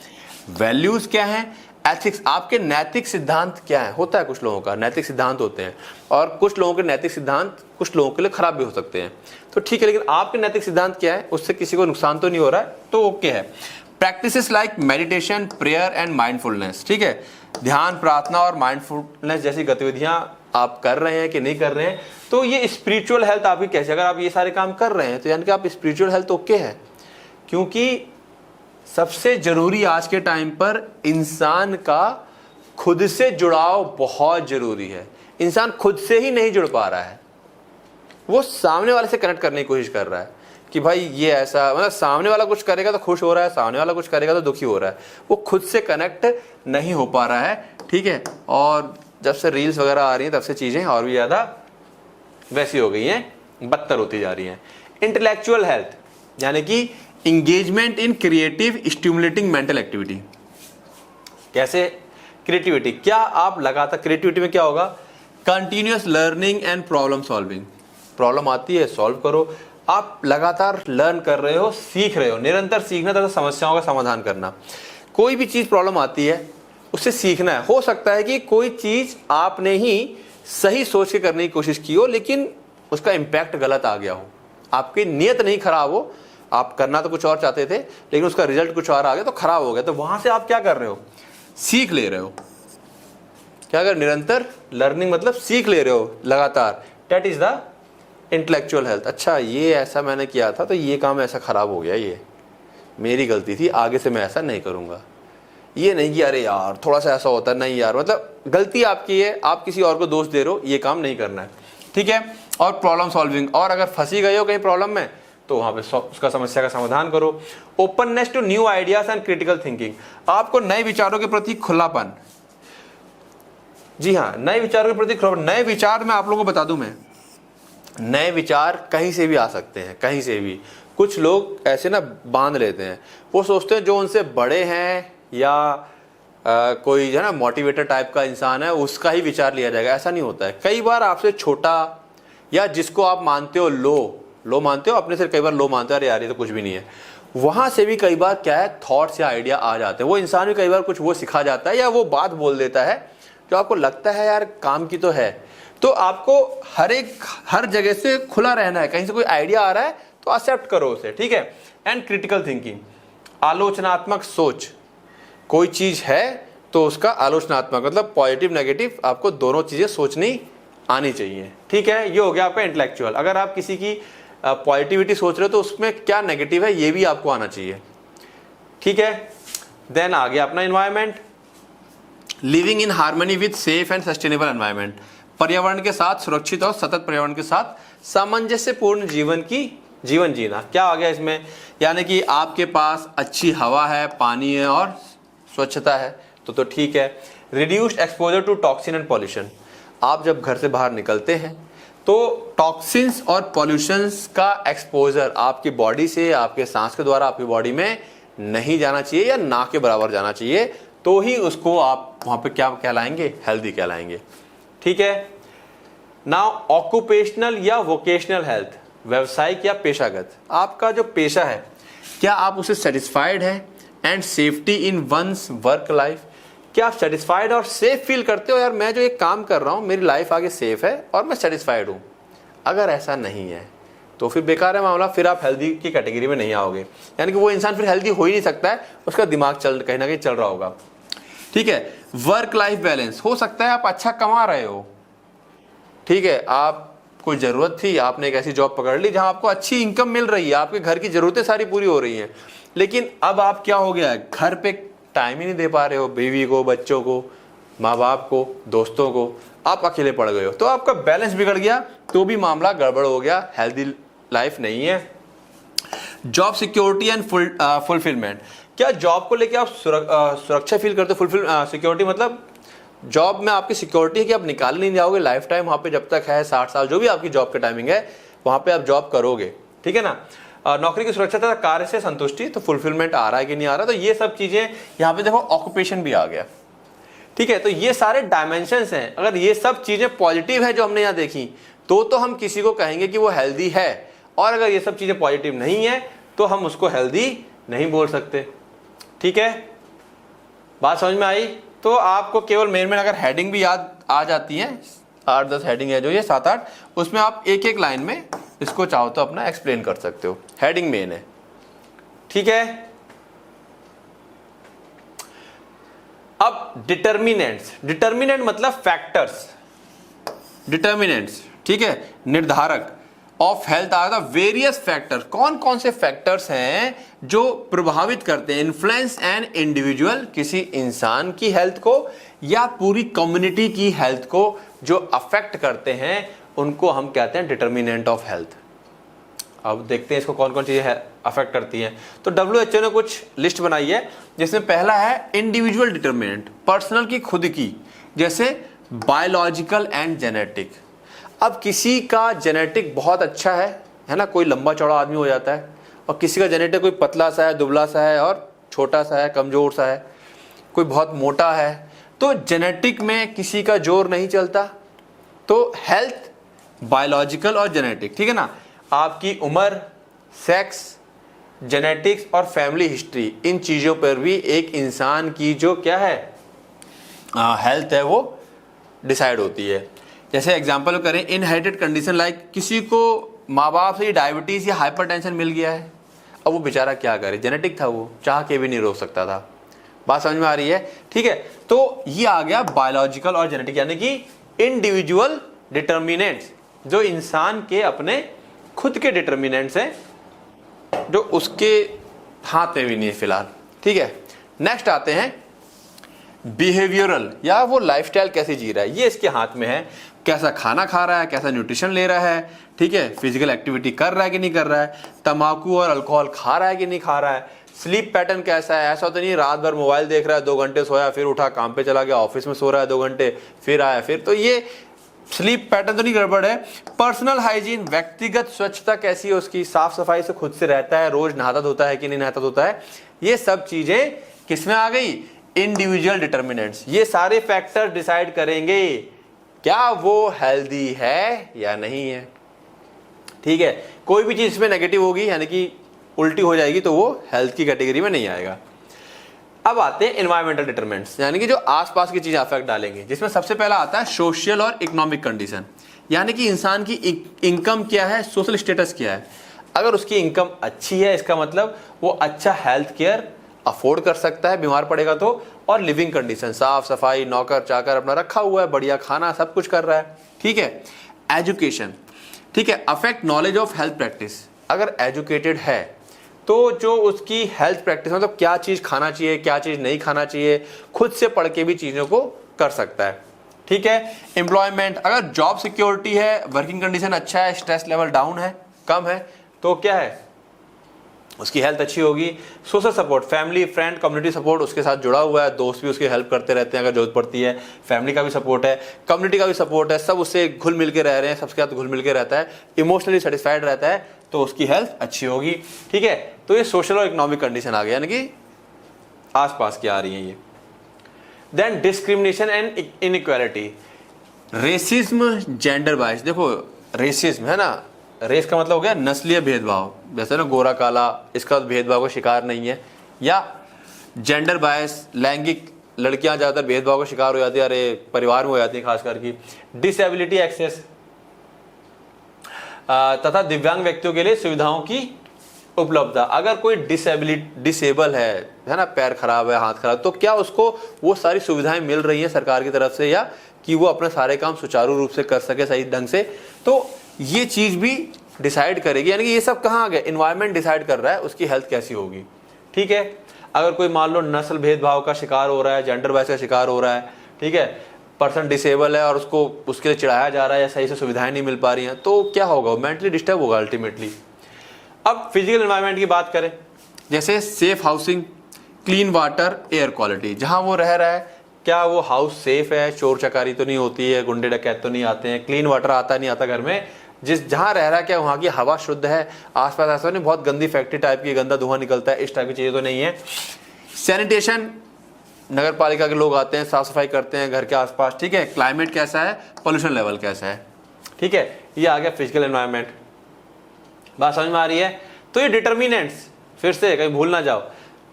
वैल्यूज क्या है, एथिक्स, आपके नैतिक सिद्धांत क्या है। होता है कुछ लोगों का नैतिक सिद्धांत होते हैं, और कुछ लोगों के नैतिक सिद्धांत कुछ लोगों के लिए खराब भी हो सकते हैं, तो ठीक है। लेकिन आपके नैतिक सिद्धांत क्या है, उससे किसी को नुकसान तो नहीं हो रहा है, तो ओके है। Practices like meditation, prayer and mindfulness, ठीक है। ध्यान, प्रार्थना और माइंडफुलनेस जैसी गतिविधियां आप कर रहे हैं कि नहीं कर रहे हैं, तो ये स्पिरिचुअल हेल्थ आपकी कैसे, अगर आप ये सारे काम कर रहे हैं तो यानी कि आप स्पिरिचुअल हेल्थ ओके है। क्योंकि सबसे जरूरी आज के टाइम पर इंसान का खुद से जुड़ाव बहुत जरूरी है। इंसान खुद से ही नहीं जुड़ पा रहा है, वो सामने वाले से कनेक्ट करने की कोशिश कर रहा है कि भाई ये ऐसा, मतलब सामने वाला कुछ करेगा तो खुश हो रहा है, सामने वाला कुछ करेगा तो दुखी हो रहा है, वो खुद से कनेक्ट नहीं हो पा रहा है, ठीक है। और जब से रील्स वगैरह आ रही हैं तब से चीजें और भी ज्यादा वैसी हो गई हैं, बदतर होती जा रही हैं। इंटेलेक्चुअल हेल्थ यानी कि engagement in creative stimulating mental activity. कैसे क्रिएटिविटी, क्या आप लगातार, क्रिएटिविटी में क्या होगा, continuous learning and problem solving. Problem आती है, सॉल्व करो, आप लगातार लर्न कर रहे हो, सीख रहे हो, निरंतर सीखना तथा समस्याओं का समाधान करना। कोई भी चीज प्रॉब्लम आती है उससे सीखना है। हो सकता है कि कोई चीज आपने ही सही सोच के करने की कोशिश की हो, लेकिन उसका इंपैक्ट गलत आ गया हो, आपकी नीयत नहीं खराब हो, आप करना तो कुछ और चाहते थे लेकिन उसका रिजल्ट कुछ और आ गया तो खराब हो गया, तो वहां से आप क्या कर रहे हो, सीख ले रहे हो। क्या कर, निरंतर लर्निंग, मतलब सीख ले रहे हो लगातार। That is the intellectual health. अच्छा, ये ऐसा मैंने किया था तो ये काम ऐसा खराब हो गया, ये मेरी गलती थी, आगे से मैं ऐसा नहीं करूंगा। ये नहीं कि अरे यार थोड़ा सा ऐसा होता है, नहीं यार, मतलब गलती आपकी है, आप किसी और को दोष दे रहे हो, ये काम नहीं करना है, ठीक है। और प्रॉब्लम सॉल्विंग, और अगर फंसी गए हो कहीं प्रॉब्लम में तो वहां पे उसका समस्या का समाधान करो। Openness to new ideas and critical thinking, आपको नए विचारों के प्रति खुलापन। जी हाँ, नए विचारों के प्रति खुलापन। नए विचार में आप लोगों को बता दूं मैं, नए विचार कहीं से भी आ सकते हैं, कहीं से भी। कुछ लोग ऐसे ना बांध लेते हैं, वो सोचते हैं जो उनसे बड़े हैं या कोई है ना मोटिवेटर टाइप का इंसान है उसका ही विचार लिया जाएगा, ऐसा नहीं होता है। कई बार आपसे छोटा, या जिसको आप मानते हो लो मानते हो, अपने से कई बार लो मानते हो, अरे यार ये तो कुछ भी नहीं है, वहां से भी कई बार क्या है थॉट्स या आइडिया आ जाते हैं। वो इंसान भी कई बार कुछ वो सिखा जाता है या वो बात बोल देता है जो आपको लगता है यार काम की तो है। तो आपको हर जगह से खुला रहना है, कहीं से कोई आइडिया आ रहा है तो एक्सेप्ट करो उसे, ठीक है। एंड क्रिटिकल थिंकिंग, आलोचनात्मक सोच, कोई चीज है तो उसका आलोचनात्मक मतलब पॉजिटिव नेगेटिव आपको दोनों चीजें सोचनी आनी चाहिए, ठीक है। ये हो गया आपका इंटेलेक्चुअल। अगर आप किसी की पॉजिटिविटी सोच रहे हो तो उसमें क्या नेगेटिव है ये भी आपको आना चाहिए, ठीक है। देन आ गया अपना environment, living in harmony with safe and sustainable environment, पर्यावरण के साथ सुरक्षित और सतत पर्यावरण के साथ सामंजस्यपूर्ण जीवन जीना। क्या आ गया इसमें, यानी कि आपके पास अच्छी हवा है, पानी है और स्वच्छता है तो ठीक है। Reduced exposure to toxin and pollution, आप जब घर से बाहर निकलते हैं तो टॉक्सिन्स और पॉल्यूशंस का एक्सपोजर आपकी बॉडी से, आपके सांस के द्वारा आपकी बॉडी में नहीं जाना चाहिए या ना के बराबर जाना चाहिए, तो ही उसको आप वहां पे क्या कहलाएंगे, हेल्दी कहलाएंगे, ठीक है। नाउ ऑक्यूपेशनल या वोकेशनल हेल्थ, व्यवसायिक या पेशागत, आपका जो पेशा है क्या आप उसे सेटिस्फाइड है, and safety in one's work life, क्या आप सेटिस्फाइड और सेफ फील करते हो, यार मैं जो एक काम कर रहा हूं मेरी लाइफ आगे सेफ है और मैं सेटिस्फाइड हूं। अगर ऐसा नहीं है तो फिर बेकार है मामला, फिर आप हेल्दी की कैटेगरी में नहीं आओगे, यानी कि वो इंसान फिर हेल्दी हो ही नहीं सकता है, उसका दिमाग कहीं ना कहीं चल रहा होगा, ठीक है। वर्क लाइफ बैलेंस, हो सकता है आप अच्छा कमा रहे हो, ठीक है, आप कोई जरूरत थी, आपने एक ऐसी जॉब पकड़ ली जहां आपको अच्छी इनकम मिल रही है, आपके घर की जरूरतें सारी पूरी हो रही हैं, लेकिन अब आप क्या हो गया है, घर पे टाइम ही नहीं दे पा रहे हो, बीवी को, बच्चों को, माँ बाप को, दोस्तों को, आप अकेले पड़ गए हो, तो आपका बैलेंस बिगड़ गया, तो भी मामला गड़बड़ हो गया, हेल्दी लाइफ नहीं है। जॉब सिक्योरिटी एंड फुलफिलमेंट, क्या जॉब को लेके आप सुरक्षा फील करते हो, सिक्योरिटी मतलब जॉब में आपकी सिक्योरिटी है कि आप निकाल नहीं जाओगे लाइफ टाइम, वहां पे जब तक है 60 साल जो भी आपकी जॉब की टाइमिंग है वहां पे आप जॉब करोगे, ठीक है ना। नौकरी की सुरक्षा तथा कार्य से संतुष्टि, तो फुलफिलमेंट आ रहा है कि नहीं आ रहा, तो ये सब चीजें यहाँ पे देखो, ऑक्यूपेशन भी आ गया, ठीक है। तो ये सारे डायमेंशंस हैं, अगर ये सब चीजें पॉजिटिव है जो हमने यहाँ देखी तो हम किसी को कहेंगे कि वो हेल्दी है, और अगर ये सब चीजें पॉजिटिव नहीं है तो हम उसको हेल्दी नहीं बोल सकते, ठीक है। बात समझ में आई। तो आपको केवल मेन अगर हेडिंग भी याद आ जाती है, 8-10 हेडिंग है जो ये 7-8, उसमें आप एक एक लाइन में इसको चाहो तो अपना एक्सप्लेन कर सकते हो, हेडिंग मेन है, ठीक है। अब डिटर्मिनेंट्स, डिटर्मिनेंट मतलब फैक्टर्स, डिटर्मिनेंट्स, ठीक है, निर्धारक of health are the various factor, कौन कौन से फैक्टर्स हैं जो प्रभावित करते हैं, इन्फ्लुएंस एन इंडिविजुअल, किसी इंसान की हेल्थ को या पूरी कम्युनिटी की हेल्थ को जो अफेक्ट करते हैं उनको हम कहते हैं डिटर्मिनेंट ऑफ हेल्थ। अब देखते हैं इसको कौन कौन चीजें अफेक्ट करती हैं। तो WHO ने कुछ लिस्ट बनाई है जिसमें पहला है इंडिविजुअल डिटर्मिनेंट, पर्सनल की, खुद की, जैसे बायोलॉजिकल एंड जेनेटिक। अब किसी का जेनेटिक बहुत अच्छा है ना, कोई लंबा चौड़ा आदमी हो जाता है, और किसी का जेनेटिक कोई पतला सा है, दुबला सा है और छोटा सा है, कमजोर सा है, कोई बहुत मोटा है, तो जेनेटिक में किसी का जोर नहीं चलता। तो हेल्थ, बायोलॉजिकल और जेनेटिक, ठीक है ना। आपकी उम्र, सेक्स, जेनेटिक्स और फैमिली हिस्ट्री, इन चीजों पर भी एक इंसान की जो क्या है हेल्थ है वो डिसाइड होती है। जैसे एग्जांपल करें, इनहेरिटेड कंडीशन लाइक किसी को माँ बाप से डायबिटीज या हाइपरटेंशन मिल गया है, अब वो बेचारा क्या करे, जेनेटिक था, वो चाह के भी नहीं रोक सकता था। बात समझ में आ रही है, ठीक है। तो ये आ गया बायोलॉजिकल और जेनेटिक, यानी कि इंडिविजुअल डिटर्मिनेंट्स, जो इंसान के अपने खुद के डिटर्मिनेंट्स हैं, जो उसके हाथ में भी नहीं है फिलहाल, ठीक है। नेक्स्ट आते हैं बिहेवियरल, या वो लाइफस्टाइल कैसे जी रहा है, ये इसके हाथ में है, कैसा खाना खा रहा है, कैसा न्यूट्रिशन ले रहा है, ठीक है, फिजिकल एक्टिविटी कर रहा है कि नहीं कर रहा है, तंबाकू और अल्कोहल खा रहा है कि नहीं खा रहा है, स्लीप पैटर्न कैसा है, ऐसा तो नहीं रात भर मोबाइल देख रहा है, 2 घंटे सोया, फिर उठा काम पे चला गया, ऑफिस में सो रहा है 2 घंटे, फिर आया, फिर तो ये स्लीप पैटर्न तो नहीं गड़बड़ है। पर्सनल हाइजीन, व्यक्तिगत स्वच्छता कैसी है उसकी, साफ सफाई से खुद से रहता है, रोज नहाता धोता है कि नहीं नहाता धोता है, ये सब चीजें किसमें आ गई, इंडिविजुअल डिटर्मिनेंट्स। ये सारे फैक्टर डिसाइड करेंगे क्या वो हेल्दी है या नहीं है। ठीक है, कोई भी चीज इसमें नेगेटिव होगी यानी कि उल्टी हो जाएगी तो वो हेल्थ की कैटेगरी में नहीं आएगा। अब आते हैं एनवायरमेंटल डिटरमिनेंट्स, यानी कि जो आसपास की चीजें अफेक्ट डालेंगे, जिसमें सबसे पहला आता है सोशल और इकोनॉमिक कंडीशन, यानी कि इंसान की इनकम क्या है, सोशल स्टेटस क्या है। अगर उसकी इनकम अच्छी है इसका मतलब वो अच्छा हेल्थ केयर अफोर्ड कर सकता है बीमार पड़ेगा तो, और लिविंग कंडीशन, साफ सफाई, नौकर चाकर अपना रखा हुआ है, बढ़िया खाना सब कुछ कर रहा है, ठीक है। एजुकेशन, ठीक है, affect knowledge of health practice, अगर एजुकेटेड है तो जो उसकी हेल्थ प्रैक्टिस मतलब क्या चीज खाना चाहिए क्या चीज नहीं खाना चाहिए, खुद से पढ़ के भी चीजों को कर सकता है, ठीक है। एम्प्लॉयमेंट, अगर जॉब सिक्योरिटी है, वर्किंग कंडीशन अच्छा है, स्ट्रेस लेवल डाउन है, कम है, तो क्या है उसकी हेल्थ अच्छी होगी। Social support, family friend community support उसके साथ जुड़ा हुआ है, दोस्त भी उसकी हेल्प करते रहते हैं अगर जरूरत पड़ती है, फैमिली का भी सपोर्ट है, कम्युनिटी का भी सपोर्ट है, सब उससे घुल मिल के रह रहे हैं, सबके साथ घुल मिल के रहता है, इमोशनली सेटिस्फाइड रहता है, तो उसकी हेल्थ अच्छी होगी, ठीक है। तो ये सोशल और इकोनॉमिक कंडीशन आ गया, यानी कि आसपास की आ रही है ये। Then discrimination and inequality, racism, gender bias, देखो रेसिज्म है ना, रेस का मतलब हो गया नस्लीय भेदभाव, जैसे ना गोरा काला, इसका भेदभाव का शिकार नहीं है, या जेंडर बायस, लैंगिक, लड़कियां ज्यादातर भेदभाव का शिकार हो जाती है, अरे परिवार में हो जाती है खास करके। डिसेबिलिटी एक्सेस, तथा दिव्यांग व्यक्तियों के लिए सुविधाओं की उपलब्धता, अगर कोई डिसेबल है ना, पैर खराब है, हाथ खराब, तो क्या उसको वो सारी सुविधाएं मिल रही हैं सरकार की तरफ से, या कि वो अपने सारे काम सुचारू रूप से कर सके सही ढंग से, तो ये चीज भी डिसाइड करेगी, यानी कि ये सब कहाँ आ गया, एनवायरनमेंट डिसाइड कर रहा है उसकी हेल्थ कैसी होगी, ठीक है। अगर कोई मान लो नस्ल भेदभाव का शिकार हो रहा है, जेंडर वाइज का शिकार हो रहा है, ठीक है, पर्सन डिसेबल है और उसको उसके लिए चिढ़ाया जा रहा है या सही से सुविधाएं नहीं मिल पा रही हैं, तो क्या होगा, मेंटली डिस्टर्ब होगा अल्टीमेटली। अब फिजिकल एनवायरनमेंट की बात करें, जैसे safe housing, clean water, air quality, जहां वो रह रहा है क्या वो हाउस सेफ है, चोर चकारी तो नहीं होती है, गुंडे डकैत तो नहीं आते हैं, क्लीन वाटर आता नहीं आता घर में, जहां रह रहा है क्या वहां की हवा शुद्ध है, आसपास ऐसा नहीं बहुत गंदी फैक्ट्री टाइप की गंदा धुआं निकलता है, इस टाइप की चीजें तो नहीं है। सैनिटेशन, नगर पालिका के लोग आते हैं साफ सफाई करते हैं घर के आसपास, ठीक है। क्लाइमेट कैसा है, पोल्यूशन लेवल कैसा है, ठीक है, ये आ गया फिजिकल एनवायरनमेंट। बात समझ में आ रही है। तो ये डिटर्मिनेंट्स, फिर से कहीं भूल ना जाओ,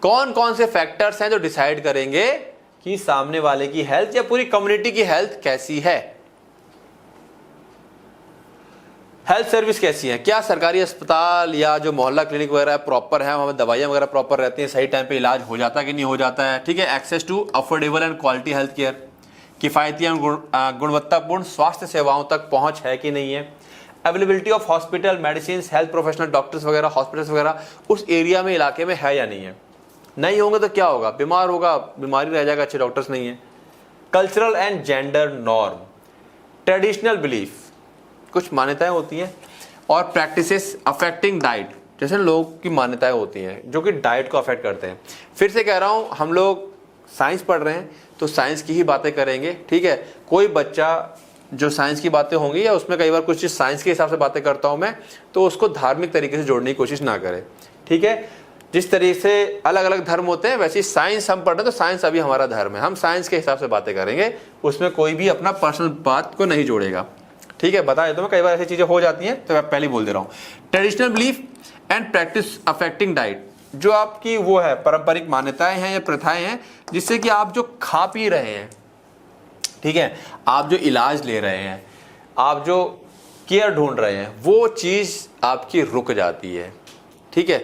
कौन कौन से फैक्टर्स हैं जो डिसाइड करेंगे कि सामने वाले की हेल्थ या पूरी कम्युनिटी की हेल्थ कैसी है। हेल्थ सर्विस कैसी है, क्या सरकारी अस्पताल या जो मोहल्ला क्लिनिक वगैरह प्रॉपर है, वहां दवाइयां वगैरह प्रॉपर रहती हैं, सही टाइम पे इलाज हो जाता है कि नहीं हो जाता है, ठीक है। Access to affordable and quality health care, किफायती एवं गुणवत्तापूर्ण स्वास्थ्य सेवाओं तक पहुंच है कि नहीं है। Availability of hospital, medicine, health professional, doctors वगैरह, हॉस्पिटल्स वगैरह उस एरिया में, इलाके में है या नहीं है। नहीं होंगे तो क्या होगा, बीमार होगा, बीमारी रह जाएगा, अच्छे डॉक्टर्स नहीं है। Cultural and gender norm, traditional belief, कुछ मान्यताएं होती हैं, और प्रैक्टिसेस अफेक्टिंग डाइट, जैसे लोग की मान्यताएं होती हैं जो कि डाइट को अफेक्ट करते हैं। फिर से कह रहा हूं, हम लोग साइंस पढ़ रहे हैं तो साइंस की ही बातें करेंगे, ठीक है। कोई बच्चा जो साइंस की बातें होंगी या उसमें कई बार कुछ चीज साइंस के हिसाब से बातें करता हूं मैं, तो उसको धार्मिक तरीके से जोड़ने की कोशिश ना करे, ठीक है। जिस तरीके से अलग अलग धर्म होते हैं वैसे साइंस हम पढ़ रहे हैं, तो साइंस अभी हमारा धर्म है, हम साइंस के हिसाब से बातें करेंगे, उसमें कोई भी अपना पर्सनल बात को नहीं जोड़ेगा, ठीक है। बता देता हूं, कई बार ऐसी चीजें हो जाती हैं तो मैं पहले बोल दे रहा हूं। Traditional belief and practice affecting diet, जो आपकी वो है पारंपरिक मान्यताएं हैं या प्रथाएं हैं, जिससे कि आप जो खा पी रहे हैं, ठीक है, आप जो इलाज ले रहे हैं, आप जो केयर ढूंढ रहे हैं, वो चीज आपकी रुक जाती है, ठीक है।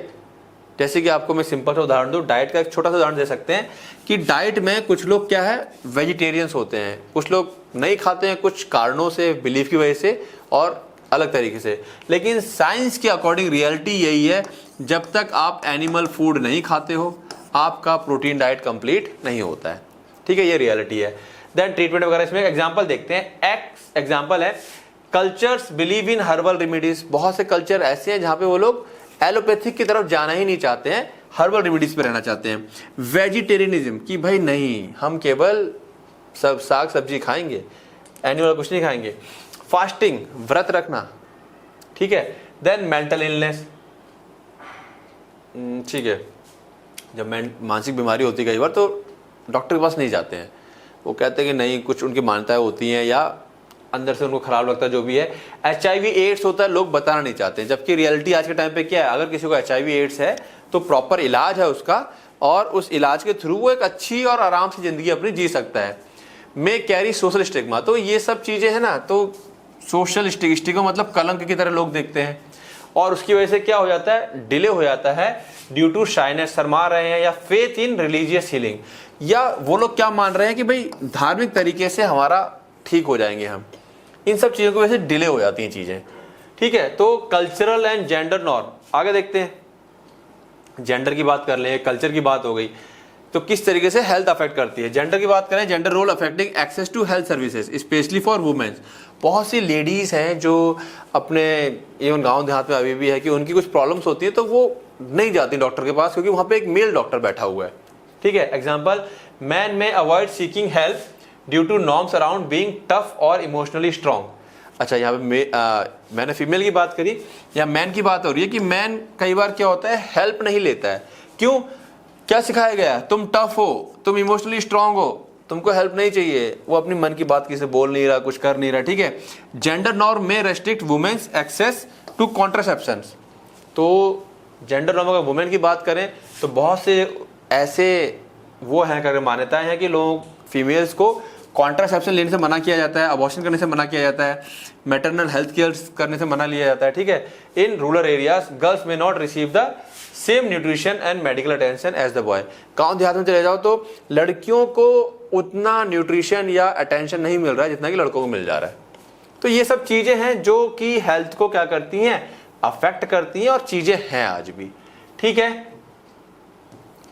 जैसे कि आपको मैं सिंपल सा उदाहरण दूं, डाइट का एक छोटा सा उदाहरण दे सकते हैं कि डाइट में कुछ लोग क्या है वेजिटेरियंस होते हैं, कुछ लोग नहीं खाते हैं कुछ कारणों से, बिलीफ की वजह से और अलग तरीके से। लेकिन साइंस के अकॉर्डिंग रियलिटी यही है, जब तक आप एनिमल फूड नहीं खाते हो आपका प्रोटीन डाइट कंप्लीट नहीं होता है, ठीक है, ये रियलिटी है। देन ट्रीटमेंट वगैरह, इसमें एग्जाम्पल देखते हैं। एग्जाम्पल है cultures believe in herbal remedies, बहुत से कल्चर ऐसे हैं जहां पे वो लोग एलोपैथिक की तरफ जाना ही नहीं चाहते हैं, हर्बल रेमेडीज पे रहना चाहते हैं। वेजिटेरियनिज्म, कि भाई नहीं हम केवल सब साग सब्जी खाएंगे, एनिमल कुछ नहीं खाएंगे। फास्टिंग, व्रत रखना, ठीक है। देन मेंटल इलनेस, ठीक है, जब मानसिक बीमारी होती है कई बार तो डॉक्टर के पास नहीं जाते हैं, वो कहते हैं कि नहीं, कुछ उनकी मान्यताएं होती हैं या अंदर से उनको खराब लगता है, जो भी है। HIV एड्स होता है, लोग बताना नहीं चाहते, जबकि रियलिटी आज के टाइम पे क्या है, अगर किसी को HIV एड्स है तो प्रॉपर इलाज है उसका, और उस इलाज के थ्रू वो एक अच्छी और आराम से जिंदगी अपनी जी सकता है। मे कैरी सोशल स्टिग्मा, तो ये सब चीजें है ना, तो सोशल स्टिग्मा मतलब कलंक की तरह लोग देखते हैं, और उसकी वजह से क्या हो जाता है, डिले हो जाता है ड्यू टू शाइनेस, शर्मा रहे हैं, या फेथ इन रिलीजियस हीलिंग, या वो लोग क्या मान रहे हैं कि भाई धार्मिक तरीके से हमारा ठीक हो जाएंगे हम। इन सब चीजों की वजह से डिले हो जाती हैं चीजें, ठीक है। तो कल्चरल एंड जेंडर नॉर्म, आगे देखते हैं। जेंडर की बात कर लें, कल्चर की बात हो गई, तो किस तरीके से हेल्थ अफेक्ट करती है। जेंडर की बात करें, gender role affecting access to health services specially for womens. बहुत सी लेडीज हैं जो अपने इवन गांव देहात में अभी भी है कि उनकी कुछ प्रॉब्लम्स होती है तो वो नहीं जाती डॉक्टर के पास, क्योंकि वहां पे एक मेल डॉक्टर बैठा हुआ है, ठीक है। Example, men may avoid seeking help due to norms around being tough और इमोशनली स्ट्रांग। अच्छा, यहाँ पे मैंने फीमेल की बात करी, या मैन की बात हो रही है कि मैन कई बार क्या होता है, हेल्प नहीं लेता है। क्यों? क्या सिखाया गया, तुम टफ हो, तुम इमोशनली स्ट्रांग हो, तुमको हेल्प नहीं चाहिए। वो अपनी मन की बात किसी से बोल नहीं रहा, कुछ कर नहीं रहा, ठीक है। जेंडर नॉर्म में रेस्ट्रिक्ट वुमेन्स एक्सेस टू कॉन्ट्रासेप्शंस। तो जेंडर नॉर्म, अगर वुमेन की बात करें तो बहुत से ऐसे वो हैं, करके मान्यताएं हैं कि लोग फीमेल्स को कॉन्ट्रासेप्शन लेने से मना किया जाता है, अबॉर्शन करने से मना किया जाता है, मैटरनल हेल्थ केयर करने से मना लिया जाता है, ठीक है। In rural areas girls may not receive the same nutrition and medical attention as the boy. गांव देहात में चले जाओ तो लड़कियों को उतना न्यूट्रिशन या अटेंशन नहीं मिल रहा है जितना कि लड़कों को मिल जा रहा है। तो ये सब चीजें हैं जो कि हेल्थ को क्या करती हैं, अफेक्ट करती हैं, और चीजें हैं आज भी, ठीक है।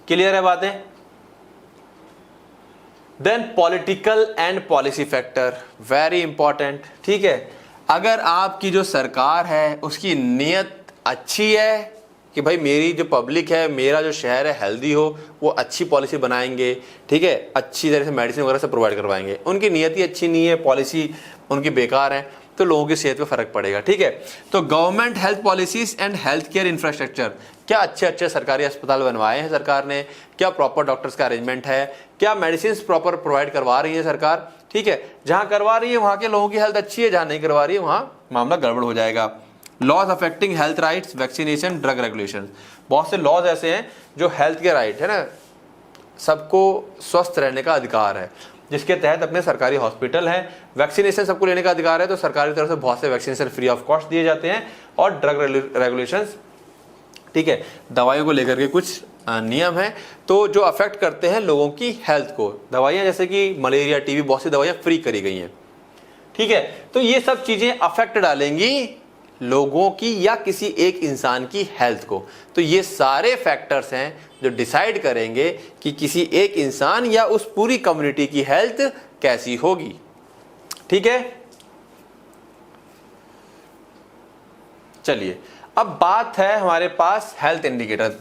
क्लियर है बातें? Then political and policy factor, very important, ठीक है। अगर आपकी जो सरकार है उसकी नीयत अच्छी है कि भाई मेरी जो पब्लिक है, मेरा जो शहर है हेल्दी हो, वो अच्छी पॉलिसी बनाएंगे, ठीक है, अच्छी तरह से मेडिसिन वगैरह से प्रोवाइड करवाएंगे। उनकी नीयत ही अच्छी नहीं है, पॉलिसी उनकी बेकार है, तो लोगों की सेहत पे फर्क पड़ेगा, ठीक है। तो government health policies and health care infrastructure, क्या अच्छे अच्छे सरकारी अस्पताल बनवाए हैं सरकार ने, क्या प्रॉपर डॉक्टर्स का अरेंजमेंट है, क्या मेडिसिन प्रॉपर प्रोवाइड करवा रही है सरकार, ठीक है। जहां करवा रही है वहां के लोगों की हेल्थ अच्छी है, जहां नहीं करवा रही है वहां मामला गड़बड़ हो जाएगा। Laws affecting health rights, vaccination, drug regulation, बहुत से लॉज ऐसे हैं जो हेल्थ के राइट है ना, सबको स्वस्थ रहने का अधिकार है, जिसके तहत अपने सरकारी हॉस्पिटल है, वैक्सीनेशन सबको लेने का अधिकार है, तो सरकारी तरफ से बहुत से वैक्सीनेशन फ्री ऑफ कॉस्ट दिए जाते हैं, और ड्रग रेगुलेशंस, ठीक है, दवाइयों को लेकर के कुछ नियम है तो जो अफेक्ट करते हैं लोगों की हेल्थ को। दवाइयां जैसे कि मलेरिया, टीबी, बहुत सी दवाइयां फ्री करी गई हैं, ठीक है। तो ये सब चीजें अफेक्ट डालेंगी लोगों की या किसी एक इंसान की हेल्थ को। तो ये सारे फैक्टर्स हैं जो डिसाइड करेंगे कि किसी एक इंसान या उस पूरी कम्युनिटी की हेल्थ कैसी होगी, ठीक है। चलिए, अब बात है हमारे पास हेल्थ इंडिकेटर।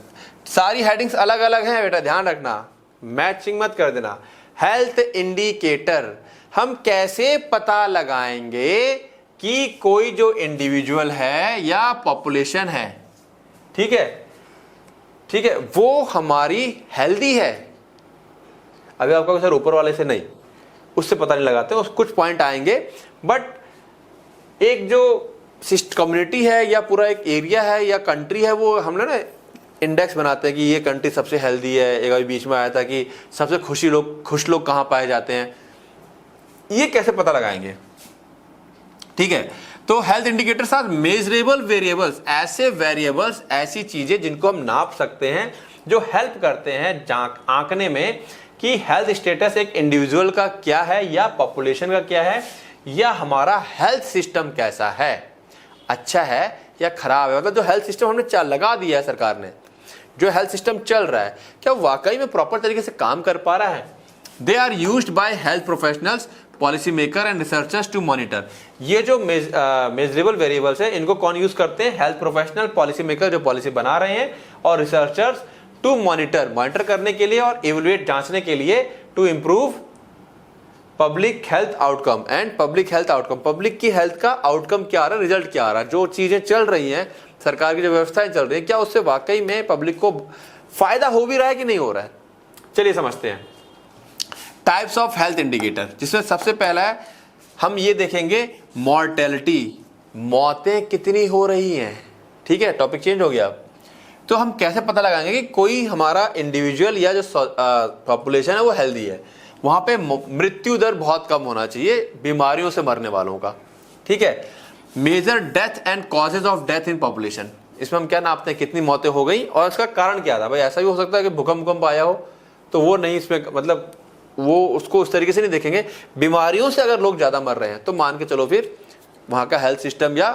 सारी हेडिंग्स अलग अलग हैं बेटा, ध्यान रखना, मैचिंग मत कर देना। हेल्थ इंडिकेटर, हम कैसे पता लगाएंगे कि कोई जो इंडिविजुअल है या पॉपुलेशन है, ठीक है, ठीक है, वो हमारी हेल्दी है। अभी आपका सर ऊपर वाले से नहीं, उससे पता नहीं लगाते, उस कुछ पॉइंट आएंगे, बट एक जो कम्युनिटी है या पूरा एक एरिया है या कंट्री है, वो हम लोग ना इंडेक्स बनाते हैं कि ये कंट्री सबसे हेल्दी है। एक अभी बीच में आया था कि सबसे खुश लोग कहाँ पाए जाते हैं, ये कैसे पता लगाएंगे, ठीक है। तो health indicators are measurable variables, ऐसे वेरिएबल्स, ऐसी चीजें जिनको हम नाप सकते हैं, जो हेल्प करते हैं आंकने में कि हेल्थ स्टेटस एक इंडिविजुअल का क्या है या पॉपुलेशन का क्या है, या हमारा हेल्थ सिस्टम कैसा है, अच्छा है या खराब है। मतलब जो हेल्थ सिस्टम हमने लगा दिया है सरकार ने, जो हेल्थ सिस्टम चल रहा है, क्या वाकई में प्रॉपर तरीके से काम कर पा रहा है। They are used by health professionals, policy maker and researchers to monitor. ये जो मेजरेबल वेरिएबल्स है, इनको कौन यूज करते हैं, हेल्थ प्रोफेशनल, पॉलिसी मेकर जो पॉलिसी बना रहे हैं, और रिसर्चर्स टू मॉनिटर करने के लिए और इवेलुएट जांचने के लिए, to improve public health outcome and public health outcome, public की हेल्थ का आउटकम क्या आ रहा है, रिजल्ट क्या आ रहा है, जो चीजें चल रही हैं, सरकार की जो व्यवस्थाएं चल रही है, क्या उससे वाकई में पब्लिक को फायदा हो भी रहा है कि नहीं हो रहा है। चलिए समझते हैं टाइप्स ऑफ हेल्थ इंडिकेटर, जिसमें सबसे पहला है हम ये देखेंगे मॉर्टेलिटी, मौतें कितनी हो रही हैं। ठीक है, टॉपिक चेंज हो गया। तो हम कैसे पता लगाएंगे कि कोई हमारा इंडिविजुअल या जो पॉपुलेशन है वो हेल्दी है। वहां पे मृत्यु दर बहुत कम होना चाहिए बीमारियों से मरने वालों का। ठीक है, major death and causes of death in population, इसमें हम क्या नापते हैं, कितनी मौतें हो गई और इसका कारण क्या था। भाई ऐसा भी हो सकता है कि भूकंप आया हो, तो वो नहीं, इसमें मतलब वो उसको उस तरीके से नहीं देखेंगे। बीमारियों से अगर लोग ज्यादा मर रहे हैं तो मान के चलो फिर वहां का हेल्थ सिस्टम या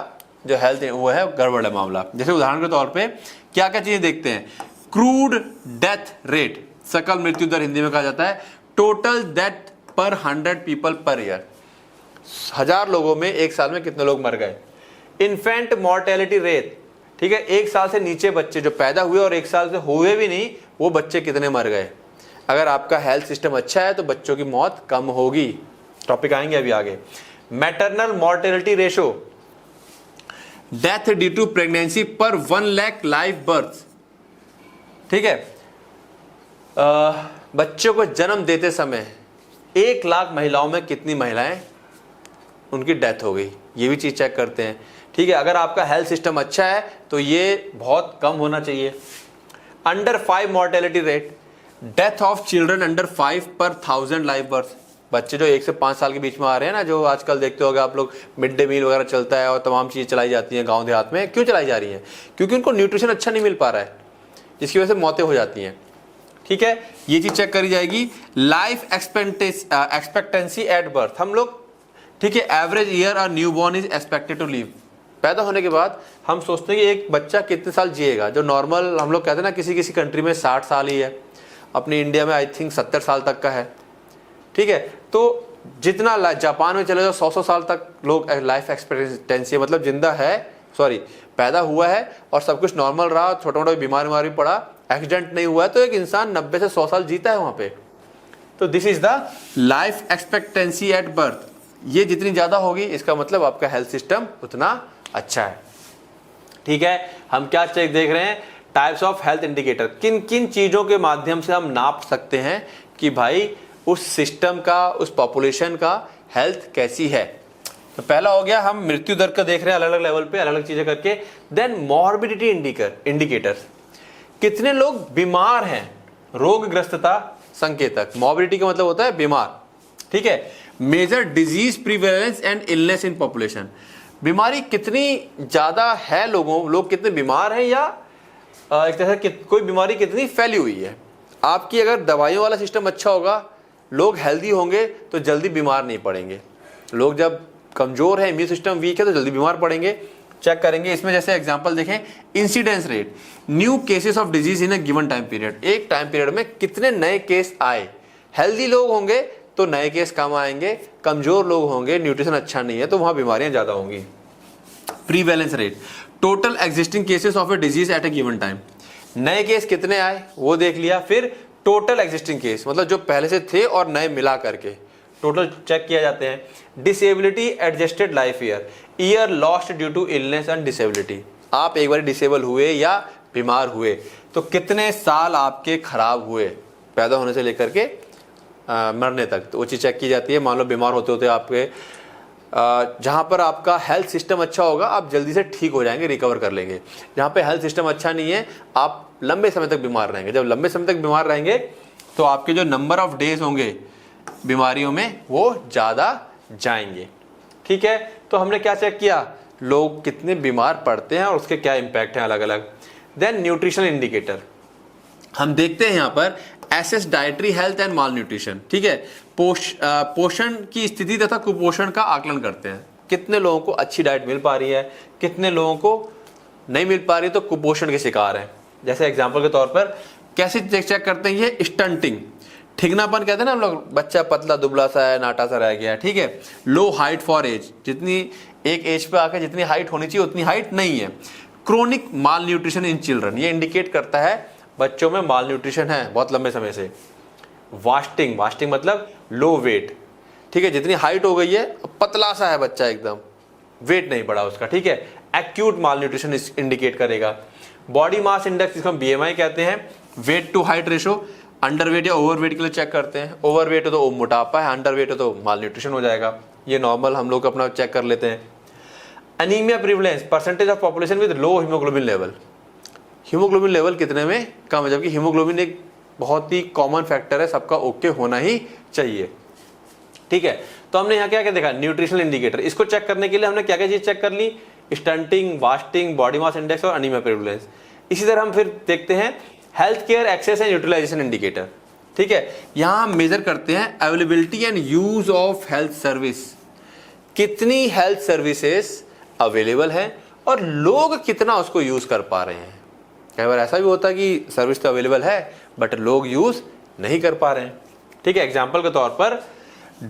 जो हेल्थ है वो है गड़बड़ है मामला। जैसे उदाहरण के तौर पे क्या क्या चीजें देखते हैं, क्रूड डेथ रेट, सकल मृत्यु दर हिंदी में कहा जाता है, टोटल डेथ पर 100 पीपल पर ईयर, 1000 लोगों में एक साल में कितने लोग मर गए। इन्फेंट मॉर्टेलिटी रेट, ठीक है, एक साल से नीचे बच्चे जो पैदा हुए और एक साल से हुए भी नहीं वो बच्चे कितने मर गए। अगर आपका हेल्थ सिस्टम अच्छा है तो बच्चों की मौत कम होगी। टॉपिक आएंगे अभी आगे। Maternal mortality ratio, death due to pregnancy per 1 lakh live birth. ठीक है, बच्चों को जन्म देते समय 1 लाख महिलाओं में कितनी महिलाएं उनकी डेथ हो गई, ये भी चीज चेक करते हैं। ठीक है, अगर आपका हेल्थ सिस्टम अच्छा है तो ये बहुत कम होना चाहिए। Under 5 mortality rate, death of children under 5 पर 1000 लाइव बर्थ, बच्चे जो 1 से 5 साल के बीच में आ रहे हैं ना, जो आजकल देखते होगे आप लोग, मिड डे मील वगैरह चलता है और तमाम चीजें चलाई जाती हैं गांव देहात में। क्यों चलाई जा रही हैं? क्योंकि उनको न्यूट्रिशन अच्छा नहीं मिल पा रहा है, जिसकी वजह से मौतें हो जाती हैं। ठीक है, ये चीज चेक करी जाएगी। लाइफ एक्सपेक्टेंसी एट बर्थ, हम लोग, ठीक है, average year a newborn is expected to live, पैदा होने के बाद हम सोचते हैं कि एक बच्चा कितने साल जिएगा। जो नॉर्मल हम लोग कहते हैं ना, किसी किसी कंट्री में 60 साल ही है, अपनी इंडिया में आई थिंक 70 साल तक का है। ठीक है, तो जितना जापान में चले जाओ 100 साल तक लोग लाइफ एक्सपेक्टेंसी, मतलब जिंदा है, सॉरी पैदा हुआ है और सब कुछ नॉर्मल रहा, छोटा मोटा बीमार भी पड़ा, एक्सीडेंट नहीं हुआ है, तो एक इंसान 90 से 100 साल जीता है वहां पे। तो this is the life expectancy at birth. ये जितनी ज्यादा होगी इसका मतलब आपका हेल्थ सिस्टम उतना अच्छा है। ठीक है, हम क्या चेक देख रहे हैं, टाइप्स ऑफ हेल्थ इंडिकेटर, किन किन चीजों के माध्यम से हम नाप सकते हैं कि भाई उस सिस्टम का, उस पॉपुलेशन का हेल्थ कैसी है। तो पहला हो गया, हम मृत्यु दर का देख रहे हैं अलग अलग लेवल पे, अलग अलग चीजें करके। देन मॉर्बिडिटी इंडिकेटर्स, कितने लोग बीमार हैं, रोगग्रस्तता संकेतक। मॉर्बिडिटी का मतलब होता है बीमार। ठीक है, major disease prevalence and illness in population, बीमारी कितनी ज्यादा है, लोग कितने बीमार हैं, या एक तरह से कोई बीमारी कितनी फैली हुई है। आपकी अगर दवाइयों वाला सिस्टम अच्छा होगा, लोग हेल्दी होंगे तो जल्दी बीमार नहीं पड़ेंगे। लोग जब कमजोर है, इम्यून सिस्टम वीक है, तो जल्दी बीमार पड़ेंगे। चेक करेंगे इसमें, जैसे एग्जांपल देखें, incidence rate, new cases of disease in a given time period, एक टाइम पीरियड में कितने नए केस आए। हेल्दी लोग होंगे तो नए केस कम आएंगे, कमजोर लोग होंगे, न्यूट्रिशन अच्छा नहीं है, तो वहां बीमारियां ज्यादा होंगी। Prevalence rate, total existing cases of a disease at a given time, नए केस कितने आए वो देख लिया। फिर टोटल एग्जिस्टिंग केस, मतलब जो पहले से थे और नए मिला करके टोटल चेक किया जाते हैं। Disability adjusted life year lost due to illness and disability, आप एक बार डिसेबल हुए या बीमार हुए तो कितने साल आपके खराब हुए पैदा होने से लेकर के मरने तक, तो वो चीज चेक की जाती है। मान लो बीमार होते होते आपके जहां पर आपका हेल्थ सिस्टम अच्छा होगा आप जल्दी से ठीक हो जाएंगे, रिकवर कर लेंगे। जहां पे हेल्थ सिस्टम अच्छा नहीं है आप लंबे समय तक बीमार रहेंगे। जब लंबे समय तक बीमार रहेंगे तो आपके जो नंबर ऑफ डेज होंगे बीमारियों में वो ज्यादा जाएंगे। ठीक है, तो हमने क्या चेक किया, लोग कितने बीमार पड़ते हैं और उसके क्या इंपैक्ट हैं अलग अलग। देन न्यूट्रिशनल इंडिकेटर, हम देखते हैं यहाँ पर assess dietary health and malnutrition. ठीक है, पोषण की स्थिति तथा कुपोषण का आकलन करते हैं, कितने लोगों को अच्छी डाइट मिल पा रही है, कितने लोगों को नहीं मिल पा रही तो कुपोषण के शिकार है। जैसे एग्जांपल के तौर पर कैसे चेक करते हैं, ये स्टंटिंग, ठिगनापन कहते हैं ना हम लोग, बच्चा पतला दुबला सा है, नाटा सा रह गया है। ठीक है, लो हाइट फॉर एज, जितनी एक एज पे आकर जितनी हाइट होनी चाहिए उतनी हाइट नहीं है। Chronic mall nutrition in children, ये इंडिकेट करता है बच्चों में माल न्यूट्रिशन है बहुत लंबे समय से। वास्टिंग, वास्टिंग मतलब लो वेट। ठीक है, जितनी हाइट हो गई है पतला सा है बच्चा, एकदम वेट नहीं बढ़ा उसका। ठीक है, एक्यूट माल न्यूट्रिशन इंडिकेट करेगा। बॉडी मास इंडेक्स, जिसको हम बीएमआई कहते हैं, weight to height ratio, underweight or overweight के लिए चेक करते हैं। ओवर वेट हो तो मोटापा है, अंडर वेट हो तो माल न्यूट्रिशन हो जाएगा। ये नॉर्मल हम लोग अपना चेक कर लेते हैं। Anaemia prevalence, percentage of population with low haemoglobin level, haemoglobin level कितने में कम है, जबकि हीमोग्लोबिन एक बहुत ही कॉमन फैक्टर है, सबका ओके होना ही चाहिए। ठीक है, तो हमने यहाँ क्या क्या देखा, न्यूट्रिशनल इंडिकेटर, इसको चेक करने के लिए हमने क्या क्या चीज चेक कर ली, stunting, wasting, body mass index और एनीमिया प्रिवलेंस। इसी तरह हम फिर देखते हैं health care access and utilisation indicator. ठीक है, यहां हम मेजर करते हैं availability and use of health service, कितनी हेल्थ सर्विसेज अवेलेबल है और लोग कितना उसको यूज कर पा रहे हैं। कई बार ऐसा भी होता है कि सर्विस तो अवेलेबल है बट लोग यूज नहीं कर पा रहे हैं। ठीक है, एग्जांपल के तौर पर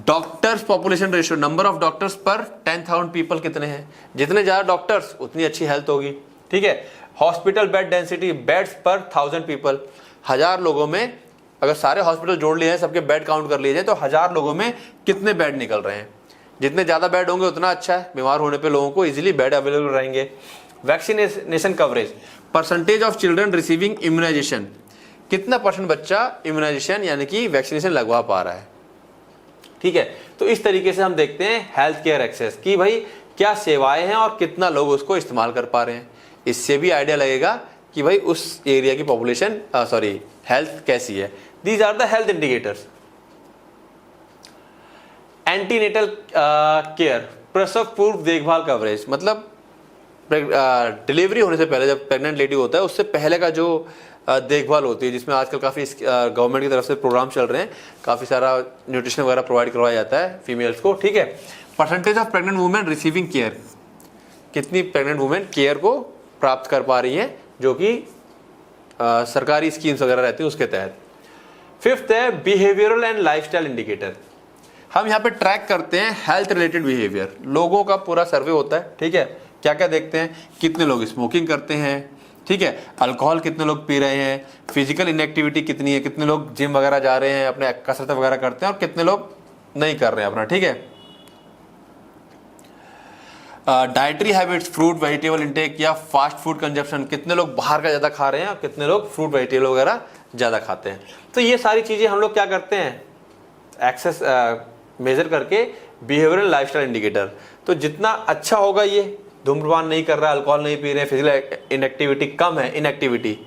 doctors population ratio, number of doctors पर 10,000 पीपल कितने हैं, जितने ज्यादा डॉक्टर्स उतनी अच्छी हेल्थ होगी। ठीक है, हॉस्पिटल बेड डेंसिटी, बेड्स पर 1000 पीपल, 1000 लोगों में अगर सारे हॉस्पिटल जोड़ लिए हैं, सबके बेड काउंट कर लिए जाए तो 1000 लोगों में कितने बेड निकल रहे हैं। जितने ज्यादा बेड होंगे उतना अच्छा है, बीमार होने पे लोगों को इजीली बेड अवेलेबल रहेंगे। Vaccination coverage, percentage of children receiving immunisation, कितना परसेंट बच्चा इम्यूनाइजेशन यानी कि वैक्सीनेशन लगवा पा रहा है। ठीक है, तो इस तरीके से हम देखते हैं हेल्थ केयर एक्सेस की भाई क्या सेवाएं हैं और कितना लोग उसको इस्तेमाल कर पा रहे हैं। इससे भी आइडिया लगेगा कि भाई उस एरिया की पॉपुलेशन हेल्थ कैसी है। These are the health indicators. Antenatal care, प्रसव पूर्व देखभाल कवरेज, मतलब डिलीवरी होने से पहले, जब प्रेग्नेंट लेडी होता है उससे पहले का जो देखभाल होती है, जिसमें आजकल काफ़ी गवर्नमेंट की तरफ से प्रोग्राम चल रहे हैं, काफ़ी सारा न्यूट्रिशन वगैरह प्रोवाइड करवाया जाता है फीमेल्स को। ठीक है, percentage of pregnant women receiving care, कितनी प्रेग्नेंट वुमेन केयर को प्राप्त कर पा रही है जो कि सरकारी स्कीम्स वगैरह रहती है उसके तहत। फिफ्थ है बिहेवियरल एंड लाइफस्टाइल इंडिकेटर, हम यहाँ पे ट्रैक करते हैं हेल्थ रिलेटेड बिहेवियर, लोगों का पूरा सर्वे होता है। ठीक है, क्या क्या देखते हैं, कितने लोग स्मोकिंग करते हैं, ठीक है, अल्कोहल कितने लोग पी रहे हैं, फिजिकल इनएक्टिविटी कितनी है, कितने लोग जिम वगैरह जा रहे हैं, अपने कसरत वगैरह करते हैं और कितने लोग नहीं कर रहे हैं अपना। ठीक है, dietary habits, fruit vegetable intake या फास्ट फूड कंजप्शन, कितने लोग बाहर का ज़्यादा खा रहे हैं और कितने लोग फ्रूट वेजिटेबल वगैरह ज़्यादा खाते हैं। तो ये सारी चीज़ें हम लोग क्या करते हैं, एक्सेस मेजर करके बिहेवियरल लाइफस्टाइल इंडिकेटर। तो जितना अच्छा होगा, ये धूम्रपान नहीं कर रहा है, अल्कोहल नहीं पी रहे हैं, फिजिकल इनएक्टिविटी कम है, इनएक्टिविटी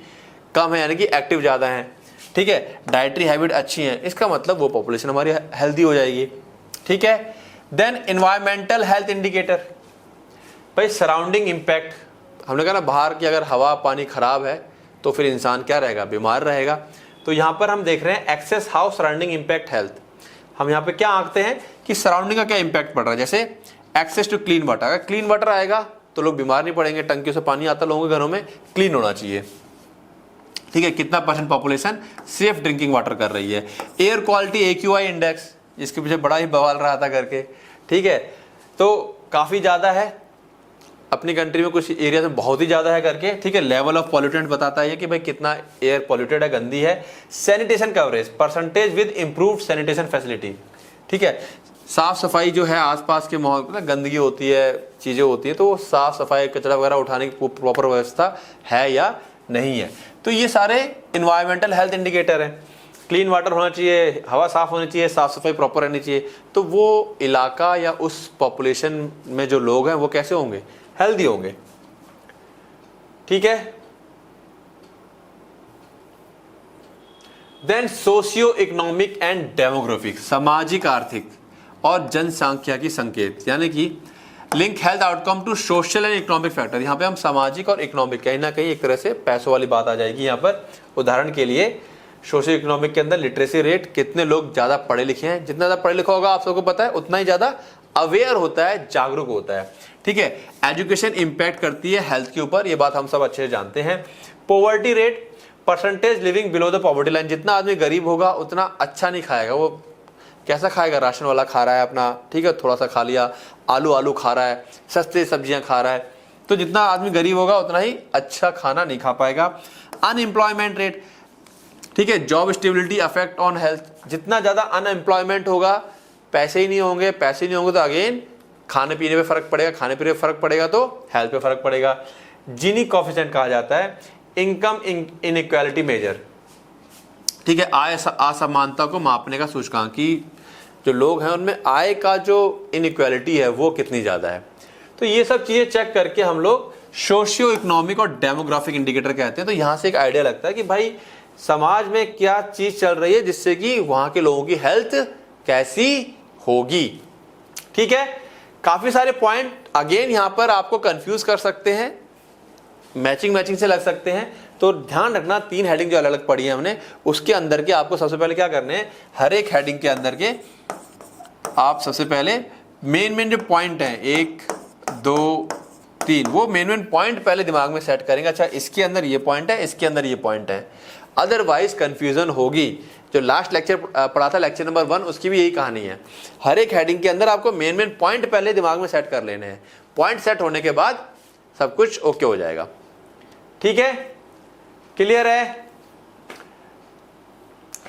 कम है यानी कि एक्टिव ज़्यादा है। ठीक है, डाइटरी हैबिट अच्छी है, इसका मतलब वो पॉपुलेशन हमारी हेल्दी हो जाएगी। ठीक है, देन एनवायरमेंटल हेल्थ इंडिकेटर, भाई सराउंडिंग इम्पैक्ट, हमने कहा ना बाहर की अगर हवा पानी खराब है तो फिर इंसान क्या रहेगा, बीमार रहेगा। तो यहाँ पर हम देख रहे हैं access how surrounding impact health, हम यहाँ पे क्या आंकते हैं कि सराउंडिंग का क्या इम्पैक्ट पड़ रहा है। जैसे एक्सेस टू क्लीन वाटर, अगर क्लीन वाटर आएगा तो लोग बीमार नहीं पड़ेंगे, टंकियों से पानी आता लोगों के घरों में, क्लीन होना चाहिए। ठीक है, कितना percent population safe drinking water कर रही है। एयर क्वालिटी AQI इंडेक्स, जिसके पीछे बड़ा ही बवाल रहा था करके, ठीक है, तो काफ़ी ज़्यादा है, अपनी कंट्री में कुछ एरिया में बहुत ही ज़्यादा है करके। ठीक है, लेवल ऑफ पॉल्यूटेंट बताता है कि भाई कितना एयर पॉल्यूटेड है, गंदी है। Sanitation coverage, percentage with improved sanitation facility. ठीक है, साफ सफाई जो है आसपास के माहौल में, गंदगी होती है, चीज़ें होती हैं, तो वो साफ सफाई कचरा वगैरह उठाने की प्रॉपर व्यवस्था है या नहीं है। तो ये सारे इन्वायरमेंटल हेल्थ इंडिकेटर हैं। क्लीन वाटर होना चाहिए, हवा साफ होनी चाहिए, साफ सफाई प्रॉपर रहनी चाहिए, तो वो इलाका या उस पॉपुलेशन में जो लोग हैं वो कैसे होंगे, हेल्दी होंगे। ठीक है, then socio economic and demographic, सामाजिक आर्थिक और जनसंख्या संकेत, यानी कि link health outcome to social and economic factor. यहाँ पे हम सामाजिक और इकोनॉमिक, कहीं ना कहीं एक तरह से पैसों वाली बात आ जाएगी यहाँ पर। उदाहरण के लिए सोशल इकोनॉमिक के अंदर लिटरेसी रेट, कितने लोग ज़्यादा पढ़े लिखे हैं, जितना ज़्यादा पढ़े लिखा होगा आप सबको पता है उतना ही ज़्यादा अवेयर होता है, जागरूक होता है। ठीक है, एजुकेशन इंपैक्ट करती है हेल्थ के ऊपर, ये बात हम सब अच्छे से जानते हैं। Poverty rate, percentage living below the poverty line, जितना आदमी गरीब होगा उतना अच्छा नहीं खाएगा, वो कैसा खाएगा, राशन वाला खा रहा है अपना, ठीक है, थोड़ा सा खा लिया, आलू खा रहा है, सस्ते सब्जियां खा रहा है, तो जितना आदमी गरीब होगा उतना ही अच्छा खाना नहीं खा पाएगा। अनएम्प्लॉयमेंट रेट, ठीक है, job stability affect on health, जितना ज़्यादा अनएम्प्लॉयमेंट होगा, पैसे ही नहीं होंगे, पैसे नहीं होंगे तो अगेन खाने पीने पे फर्क पड़ेगा, खाने पीने पे फर्क पड़ेगा तो हेल्थ पे फर्क पड़ेगा। जीनी कोएफिशिएंट कहा जाता है इनकम इनइक्वालिटी मेजर, ठीक है, आय असमानता को मापने का सूचकांक, कि जो लोग हैं उनमें आय का जो इनइक्वालिटी है वो कितनी ज़्यादा है। तो ये सब चीज़ें चेक करके हम लोग सोशियो इकोनॉमिक और डेमोग्राफिक इंडिकेटर कहते हैं। तो यहाँ से एक आइडिया लगता है कि भाई समाज में क्या चीज़ चल रही है जिससे कि वहाँ के लोगों की हेल्थ कैसी होगी। ठीक है, काफ़ी सारे पॉइंट अगेन यहाँ पर आपको कंफ्यूज कर सकते हैं, मैचिंग से लग सकते हैं। तो ध्यान रखना 3 हेडिंग जो अलग अलग पढ़ी है हमने, उसके अंदर के आपको सबसे पहले क्या करने हैं, हर एक हेडिंग के अंदर के आप सबसे पहले मेन जो पॉइंट है 1 2 3 वो मेन पॉइंट पहले दिमाग में सेट करेंगे। अच्छा इसके अंदर ये पॉइंट है, इसके अंदर ये पॉइंट है, अदरवाइज कंफ्यूजन होगी। जो लास्ट लेक्चर पढ़ा था लेक्चर नंबर 1 उसकी भी यही कहानी है। हर एक हेडिंग के अंदर आपको मेन पॉइंट पहले दिमाग में सेट कर लेने हैं, पॉइंट सेट होने के बाद सब कुछ ओके हो जाएगा। ठीक है, क्लियर है?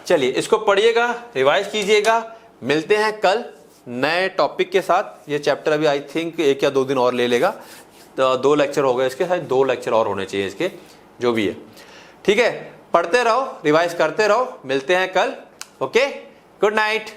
चलिए इसको पढ़िएगा, रिवाइज कीजिएगा। मिलते हैं कल नए टॉपिक के साथ। ये चैप्टर अभी आई थिंक 1 या 2 दिन और ले लेगा, तो 2 लेक्चर हो गए इसके, शायद 2 लेक्चर और होने चाहिए इसके, जो भी है। ठीक है, पढ़ते रहो, रिवाइज करते रहो। मिलते हैं कल। Okay, good night.